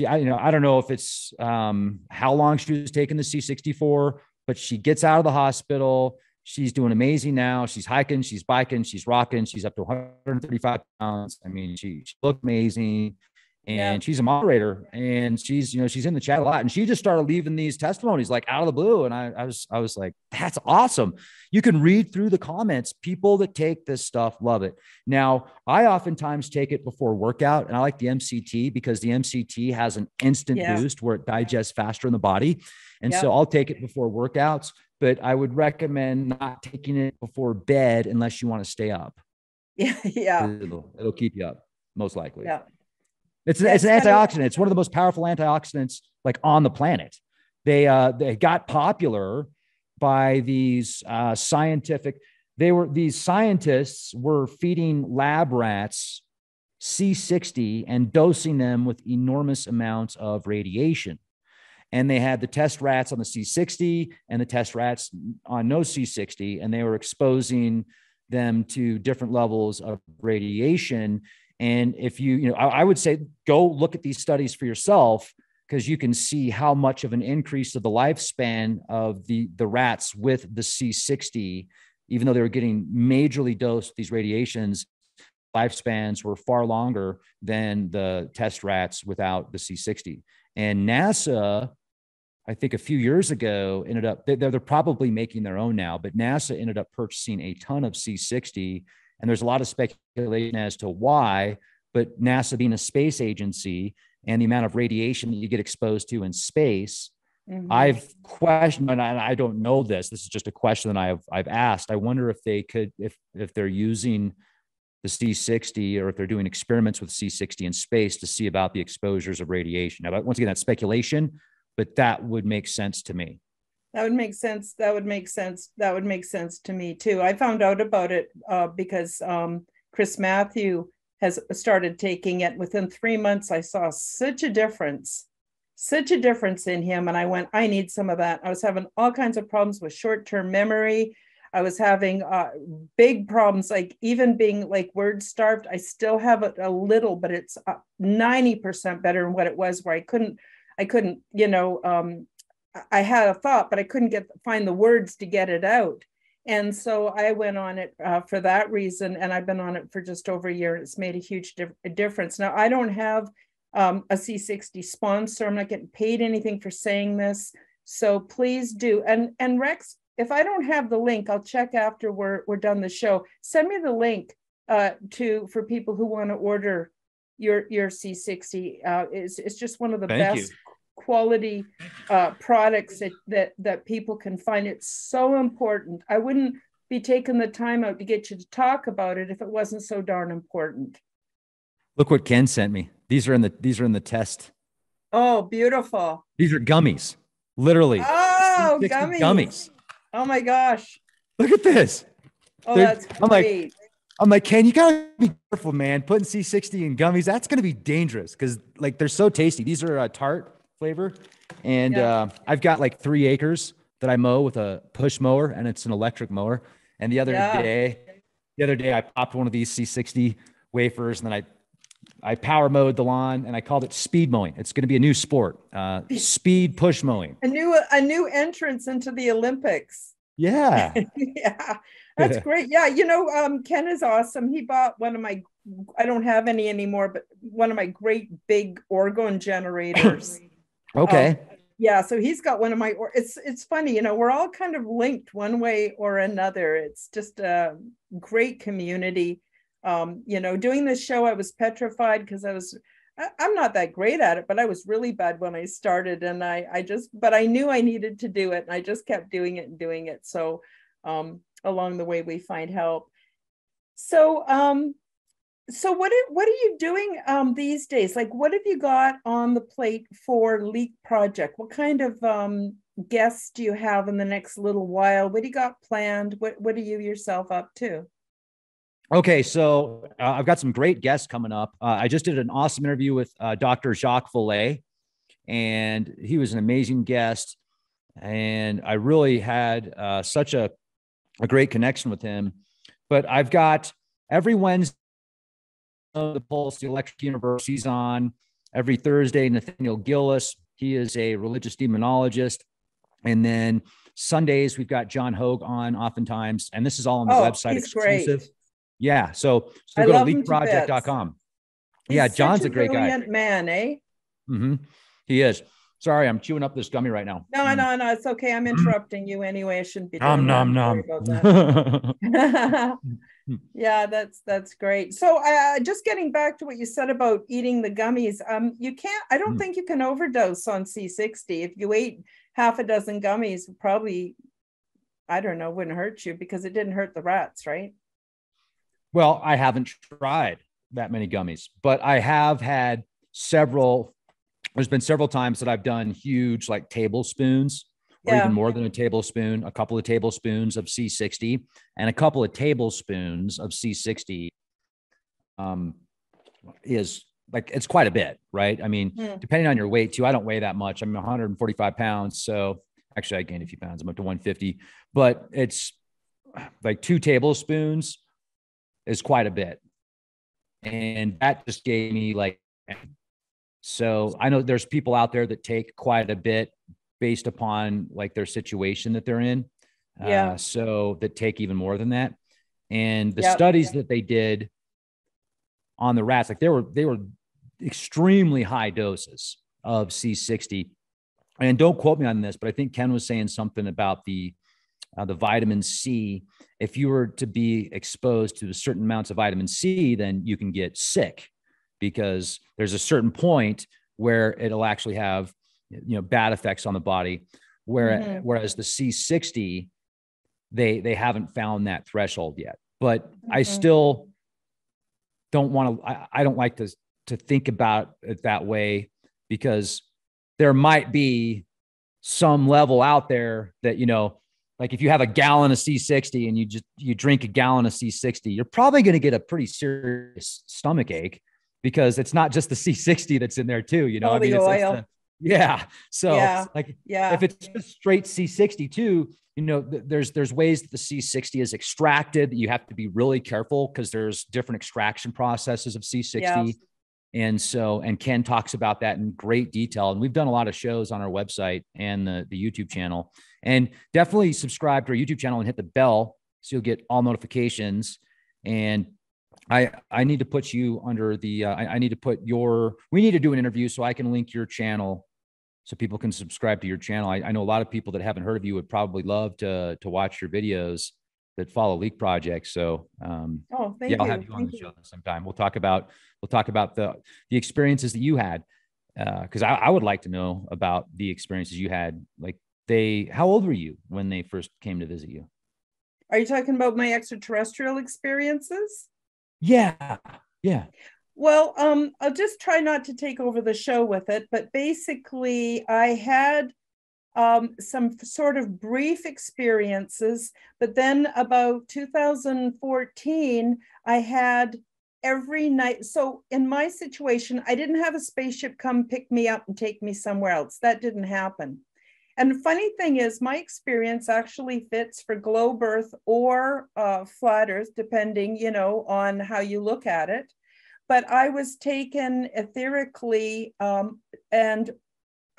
I don't know if it's how long she was taking the C60 for, but she gets out of the hospital. She's doing amazing now. She's hiking, she's biking, she's rocking. She's up to 135 pounds. I mean, she looked amazing. Yeah. and she's a moderator, and she's in the chat a lot, and she just started leaving these testimonies like out of the blue. And I was like, that's awesome. You can read through the comments. People that take this stuff love it. Now, I oftentimes take it before workout, and I like the MCT because the MCT has an instant boost where it digests faster in the body. And so I'll take it before workouts, but I would recommend not taking it before bed unless you want to stay up. Yeah. Yeah. It'll keep you up, most likely. Yeah. It's an antioxidant. It's one of the most powerful antioxidants like on the planet. They got popular by these these scientists were feeding lab rats C60 and dosing them with enormous amounts of radiation. And they had the test rats on the C60 and the test rats on no C60, and they were exposing them to different levels of radiation. And if I would say go look at these studies for yourself, because you can see how much of an increase of the lifespan of the rats with the C60, even though they were getting majorly dosed with these radiations, lifespans were far longer than the test rats without the C60. And NASA, I think a few years ago, ended up, they're probably making their own now, but NASA ended up purchasing a ton of C60. And there's a lot of speculation as to why, but NASA being a space agency and the amount of radiation that you get exposed to in space, I've questioned, and I don't know this. This is just a question that I've asked. I wonder if they could, if they're using the C60 or if they're doing experiments with C60 in space to see about the exposures of radiation. Now, once again, that's speculation, but that would make sense to me. That would make sense. That would make sense. That would make sense to me too. I found out about it because Chris Matthew has started taking it. Within 3 months, I saw such a difference in him. And I went, I need some of that. I was having all kinds of problems with short-term memory. I was having big problems, like even being like word starved. I still have it a little, but it's 90% better than what it was, where I couldn't, I had a thought, but I couldn't find the words to get it out. And so I went on it for that reason. And I've been on it for just over a year. It's made a huge difference. Now, I don't have a C60 sponsor. I'm not getting paid anything for saying this. So please do. And Rex, if I don't have the link, I'll check after we're done the show. Send me the link for people who want to order your C60. It's just one of the best quality products that people can find. It's so important. I wouldn't be taking the time out to get you to talk about it if it wasn't so darn important. Look what Ken sent me. These are in the test. Oh, beautiful. These are gummies, literally. Oh, gummies. Oh my gosh. Look at this. Oh, that's great. I'm like, Ken, you gotta be careful, man. Putting C60 in gummies, that's gonna be dangerous because like they're so tasty. These are tart flavor, and I've got like 3 acres that I mow with a push mower, and it's an electric mower. And the other day I popped one of these C60 wafers, and then I power mowed the lawn, and I called it speed mowing. It's going to be a new sport, speed push mowing. A new entrance into the Olympics. Yeah. Yeah, that's great. Yeah, Ken is awesome. He bought one of my, I don't have any anymore, but one of my great big orgone generators. Okay. Yeah, so he's got one of my, it's funny, we're all kind of linked one way or another. It's just a great community. Doing this show, I was petrified because I'm not that great at it, but I was really bad when I started, and but I knew I needed to do it, and I just kept doing it. So along the way, we find help. So what are you doing these days? Like, what have you got on the plate for Leak Project? What kind of guests do you have in the next little while? What do you got planned? What are you yourself up to? Okay, so I've got some great guests coming up. I just did an awesome interview with Dr. Jacques Vallée, and he was an amazing guest. And I really had such a great connection with him. But I've got every Wednesday, the Pulse, the Electric Universe, he's on. Every Thursday, Nathaniel Gillis, he is a religious demonologist. And then Sundays, we've got John Hogue on oftentimes. And this is all on the website exclusive. Great. Yeah. So go to leakproject.com. Yeah, He's such John's a a great guy. brilliant man, eh? Mm-hmm. He is. Sorry, I'm chewing up this gummy right now. No, it's okay. I'm interrupting you anyway. I shouldn't be Nom doing that. nom Sorry nom. about that. Yeah, that's great. So just getting back to what you said about eating the gummies, I don't think you can overdose on C60. If you ate half a dozen gummies, probably, I don't know, wouldn't hurt you because it didn't hurt the rats, right? Well, I haven't tried that many gummies, but I have had several. There's been several times that I've done huge, like tablespoons or even more than a tablespoon, a couple of tablespoons of C60 and a couple of tablespoons of C60 is like, it's quite a bit, right? I mean, depending on your weight too, I don't weigh that much. I'm 145 pounds. So actually I gained a few pounds. I'm up to 150, but it's like 2 tablespoons is quite a bit. And that just gave me like, so I know there's people out there that take quite a bit based upon like their situation that they're in. So that take even more than that. And the studies that they did on the rats, like they were extremely high doses of C60. And don't quote me on this, but I think Ken was saying something about the vitamin C. If you were to be exposed to certain amounts of vitamin C, then you can get sick because there's a certain point where it'll actually have, bad effects on the body. Whereas the C60, they haven't found that threshold yet. But I still don't want to. I don't like to think about it that way because there might be some level out there that like if you have a gallon of C60 and you drink a gallon of C60, you're probably going to get a pretty serious stomach ache because it's not just the C60 that's in there too. All the oil. So if it's just straight C60 too, there's ways that the C60 is extracted that you have to be really careful because there's different extraction processes of C60. And Ken talks about that in great detail. And we've done a lot of shows on our website and the YouTube channel. And definitely subscribe to our YouTube channel and hit the bell so you'll get all notifications. And I need to put you under the, I need to put we need to do an interview so I can link your channel so people can subscribe to your channel. I know a lot of people that haven't heard of you would probably love to watch your videos that follow Leak Project. So, I'll have you on the show sometime. We'll talk about the experiences that you had. Cause I would like to know about the experiences you had. Like how old were you when they first came to visit you? Are you talking about my extraterrestrial experiences? Yeah. Well, I'll just try not to take over the show with it, but basically I had some sort of brief experiences, but then about 2014, I had every night. So in my situation, I didn't have a spaceship come pick me up and take me somewhere else. That didn't happen. And the funny thing is, my experience actually fits for globe Earth or flat Earth, depending, on how you look at it. But I was taken etherically, and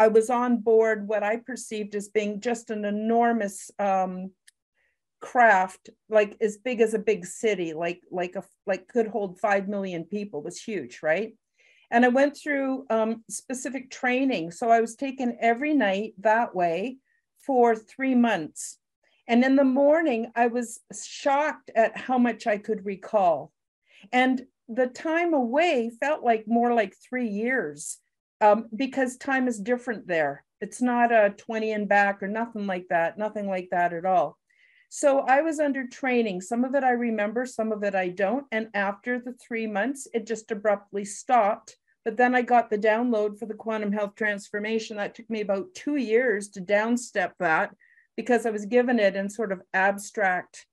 I was on board what I perceived as being just an enormous craft, like as big as a big city, like could hold 5 million people. It was huge, right? And I went through specific training. So I was taken every night that way for 3 months. And in the morning, I was shocked at how much I could recall. And the time away felt like more like 3 years because time is different there. It's not a 20 and back or nothing like that at all. So I was under training. Some of it I remember, some of it I don't. And after the 3 months, it just abruptly stopped. But then I got the download for the quantum health transformation. That took me about 2 years to downstep that because I was given it in sort of abstract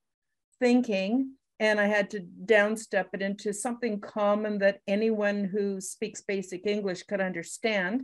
thinking. And I had to downstep it into something common that anyone who speaks basic English could understand.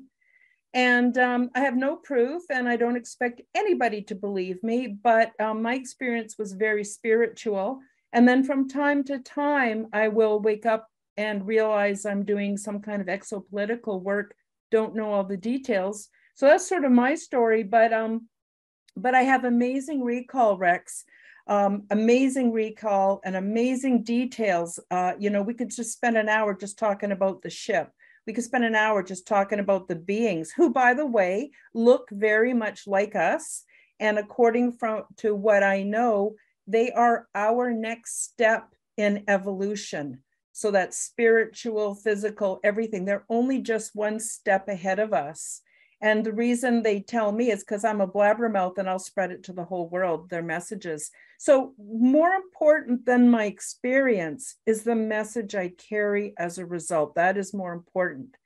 And I have no proof, and I don't expect anybody to believe me, but my experience was very spiritual. And then from time to time, I will wake up and realize I'm doing some kind of exopolitical work, don't know all the details. So that's sort of my story, but I have amazing recall, Rex. amazing recall and amazing details. We could just spend an hour just talking about the ship. We could spend an hour just talking about the beings who, by the way, look very much like us. And according to what I know, they are our next step in evolution. So that's spiritual, physical, everything. They're only just one step ahead of us. And the reason they tell me is because I'm a blabbermouth and I'll spread it to the whole world, their messages. So more important than my experience is the message I carry as a result. That is more important.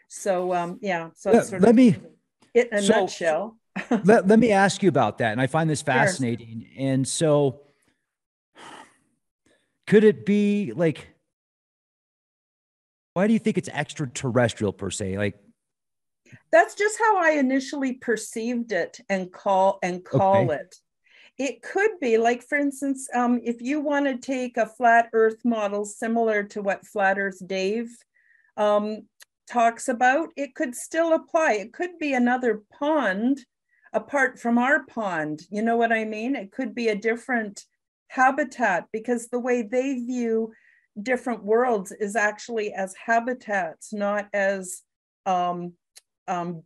So, yeah, so that's sort of it in a nutshell. let me ask you about that. And I find this fascinating. Sure. And so could it be like, why do you think it's extraterrestrial per se? Like, that's just how I initially perceived it and call it. It could be like, for instance, if you want to take a flat Earth model similar to what Flat Earth Dave talks about, it could still apply. It could be another pond apart from our pond. You know what I mean? It could be a different habitat, because the way they view different worlds is actually as habitats, not as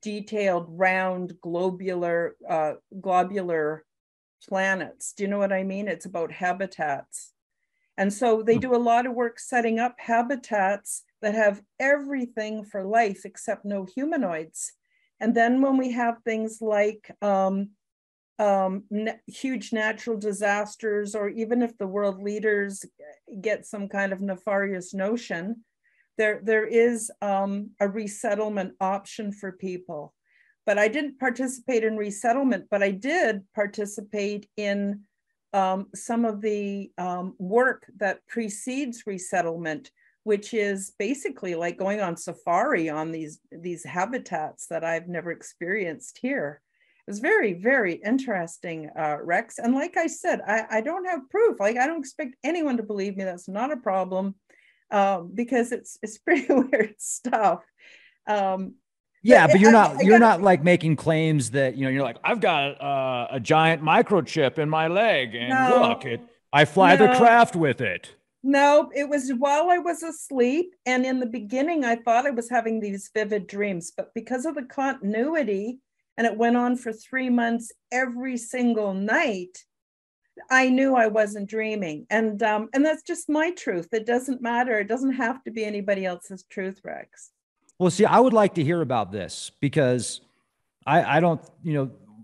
detailed, round, globular planets. Do you know what I mean? It's about habitats. And so they do a lot of work setting up habitats that have everything for life except no humanoids. And then when we have things like huge natural disasters, or even if the world leaders get some kind of nefarious notion, there is a resettlement option for people. But I didn't participate in resettlement, but I did participate in some of the work that precedes resettlement, which is basically like going on safari on these habitats that I've never experienced here. It was very, very interesting, Rex. And like I said, I don't have proof. Like, I don't expect anyone to believe me. That's not a problem, because it's pretty weird stuff. But you're not like making claims that, you're like, I've got a giant microchip in my leg, and I fly the craft with it. No, it was while I was asleep. And in the beginning, I thought I was having these vivid dreams, but because of the continuity, and it went on for 3 months every single night, I knew I wasn't dreaming. And that's just my truth. It doesn't matter. It doesn't have to be anybody else's truth, Rex. Well, see, I would like to hear about this, because I don't,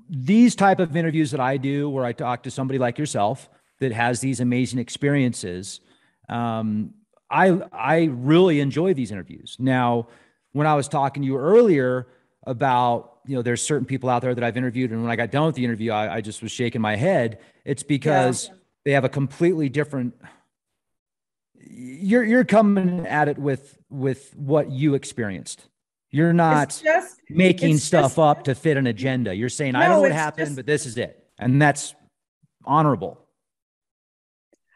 these type of interviews that I do, where I talk to somebody like yourself that has these amazing experiences, I really enjoy these interviews. Now, when I was talking to you earlier about, there's certain people out there that I've interviewed, and when I got done with the interview, I just was shaking my head. It's because they have a completely different, you're coming at it with what you experienced. You're not making stuff up to fit an agenda. You're saying, I don't know what happened, but this is it. And that's honorable.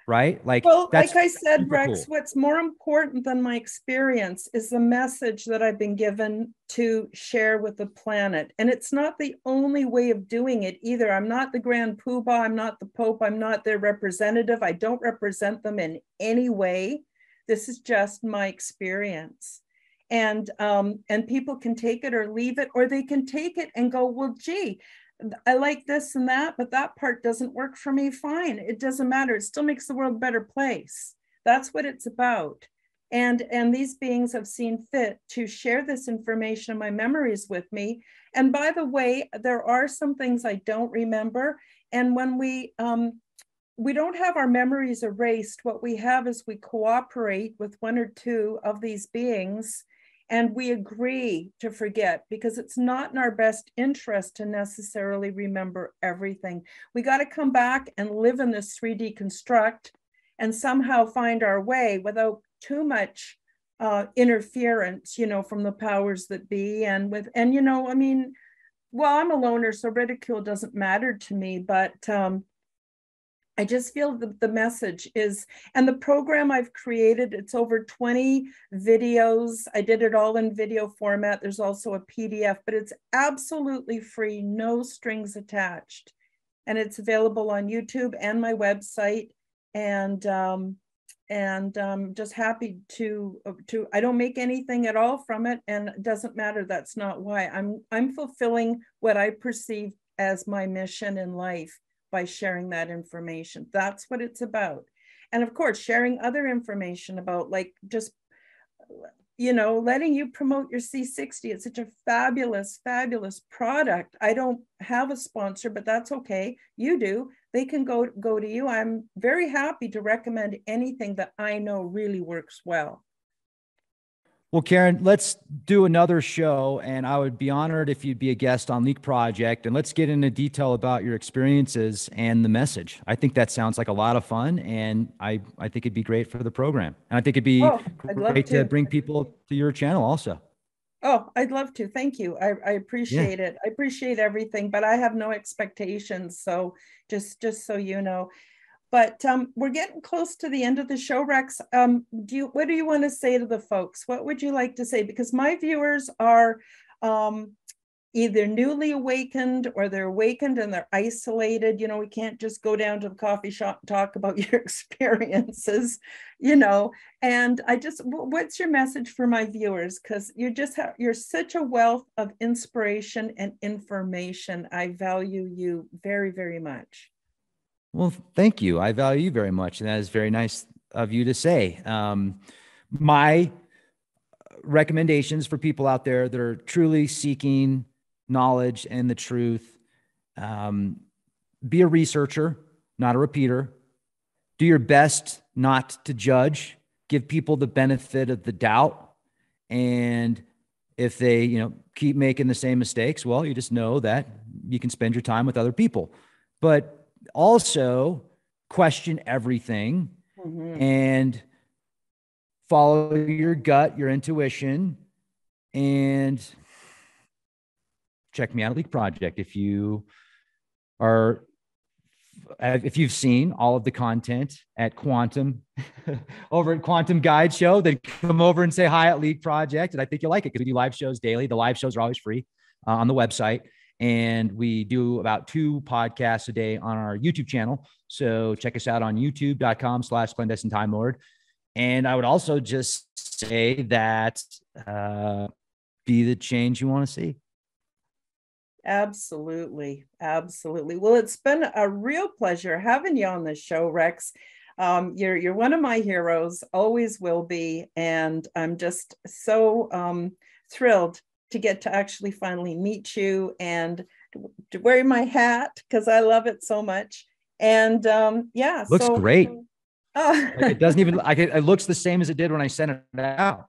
Right? Like, well, like I said, Rex, cool. What's more important than my experience is the message that I've been given to share with the planet. And it's not the only way of doing it either. I'm not the Grand Poobah. I'm not the Pope. I'm not their representative. I don't represent them in any way. This is just my experience. And people can take it or leave it, or they can take it and go, well, gee, I like this and that, but that part doesn't work for me. Fine. It doesn't matter. It still makes the world a better place. That's what it's about. And these beings have seen fit to share this information and my memories with me. And by the way, there are some things I don't remember. And when we don't have our memories erased, what we have is we cooperate with one or two of these beings, and we agree to forget, because it's not in our best interest to necessarily remember everything. We got to come back and live in this 3D construct and somehow find our way without too much interference, from the powers that be. I'm a loner, so ridicule doesn't matter to me, but I just feel that the message is, and the program I've created, it's over 20 videos. I did it all in video format. There's also a PDF, but it's absolutely free, no strings attached. and it's available on YouTube and my website. And just happy to I don't make anything at all from it, and it doesn't matter. That's not why. I'm fulfilling what I perceive as my mission in life by sharing that information. That's what it's about. And of course, sharing other information about, like, just, you know, letting you promote your C60. It's such a fabulous, fabulous product. I don't have a sponsor, but that's okay. You do. They can go to you. I'm very happy to recommend anything that I know really works well. Well, Karen, let's do another show, and I would be honored if you'd be a guest on Leak Project, and let's get into detail about your experiences and the message. I think that sounds like a lot of fun, and I think it'd be great for the program. And I think it'd be great to bring people to your channel also. Oh, I'd love to. Thank you. I appreciate it. I appreciate everything, but I have no expectations. So just so you know. But we're getting close to the end of the show, Rex. What do you want to say to the folks? What would you like to say? Because my viewers are either newly awakened, or they're awakened and they're isolated. You know, we can't just go down to the coffee shop and talk about your experiences, you know. And what's your message for my viewers? Because you're such a wealth of inspiration and information. I value you very, very much. Well, thank you. I value you very much. And that is very nice of you to say. My recommendations for people out there that are truly seeking knowledge and the truth: be a researcher, not a repeater. Do your best not to judge. Give people the benefit of the doubt. And if they, you know, keep making the same mistakes, well, you just know that you can spend your time with other people. But also question everything, and follow your gut, your intuition, and check me out at Leak Project. If you've seen all of the content at Quantum over at Quantum Guide Show, then come over and say hi at Leak Project. And I think you'll like it, because we do live shows daily. The live shows are always free on the website. And we do about 2 podcasts a day on our YouTube channel. So check us out on youtube.com/clandestine time lord. And I would also just say that be the change you want to see. Absolutely. Absolutely. Well, it's been a real pleasure having you on the show, Rex. You're one of my heroes, always will be. And I'm just so thrilled to get to actually finally meet you, and to wear my hat, because I love it so much. And yeah, looks great. Like it doesn't even, it looks the same as it did when I sent it out.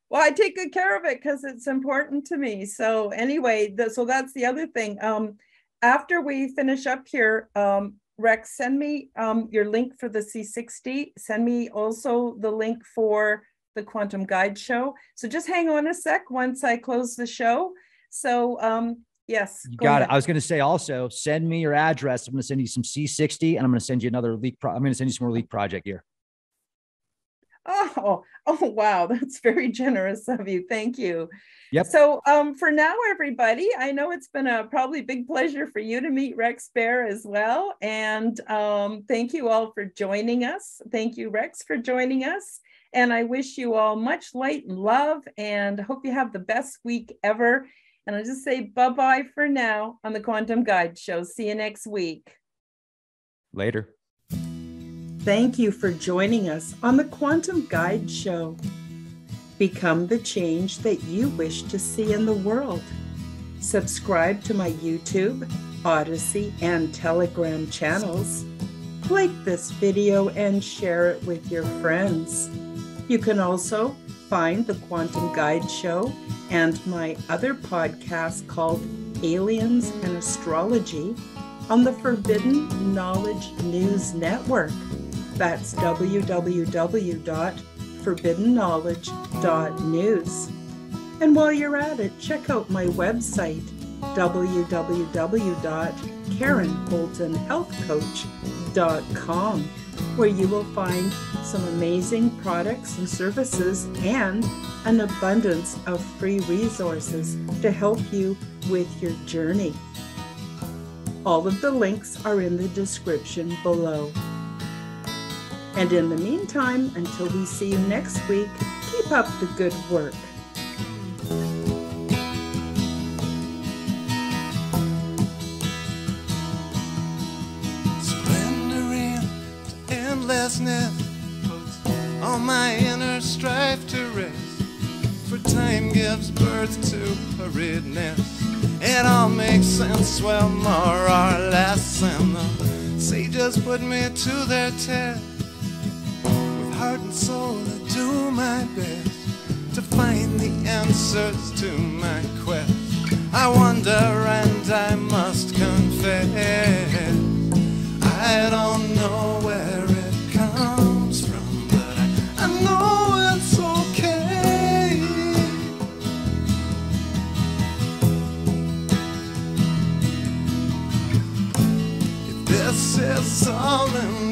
Well, I take good care of it because it's important to me. So anyway, so that's the other thing. After we finish up here, Rex, send me your link for the C60. Send me also the link for the Quantum Guide Show. So just hang on a sec once I close the show. So yes. You got it. I was going to say also, send me your address. I'm going to send you some C60, and I'm going to send you another Leak. I'm going to send you some more Leak Project gear. Oh, wow. That's very generous of you. Thank you. Yep. So for now, everybody, I know it's been a probably big pleasure for you to meet Rex Bear as well. And thank you all for joining us. Thank you, Rex, for joining us. And I wish you all much light and love, and hope you have the best week ever. And I'll just say bye-bye for now on the Quantum Guide Show. See you next week. Later. Thank you for joining us on the Quantum Guide Show. Become the change that you wish to see in the world. Subscribe to my YouTube, Odyssey, and Telegram channels. Like this video and share it with your friends. You can also find the Quantum Guide Show and my other podcast called Aliens and Astrology on the Forbidden Knowledge News Network. That's www.forbiddenknowledge.news. And while you're at it, check out my website, www.karenholtonhealthcoach.com, where you will find some amazing products and services and an abundance of free resources to help you with your journey. All of the links are in the description below. And in the meantime, until we see you next week, keep up the good work. Splendor and endlessness puts all my inner strife to rest. For time gives birth to hurriedness. It all makes sense, well, more or less. And the sages put me to their test. With heart and soul, I do my best to find the answers to my quest. I wonder and I must confess, I don't know where it comes from, but I know it's okay. If this is all in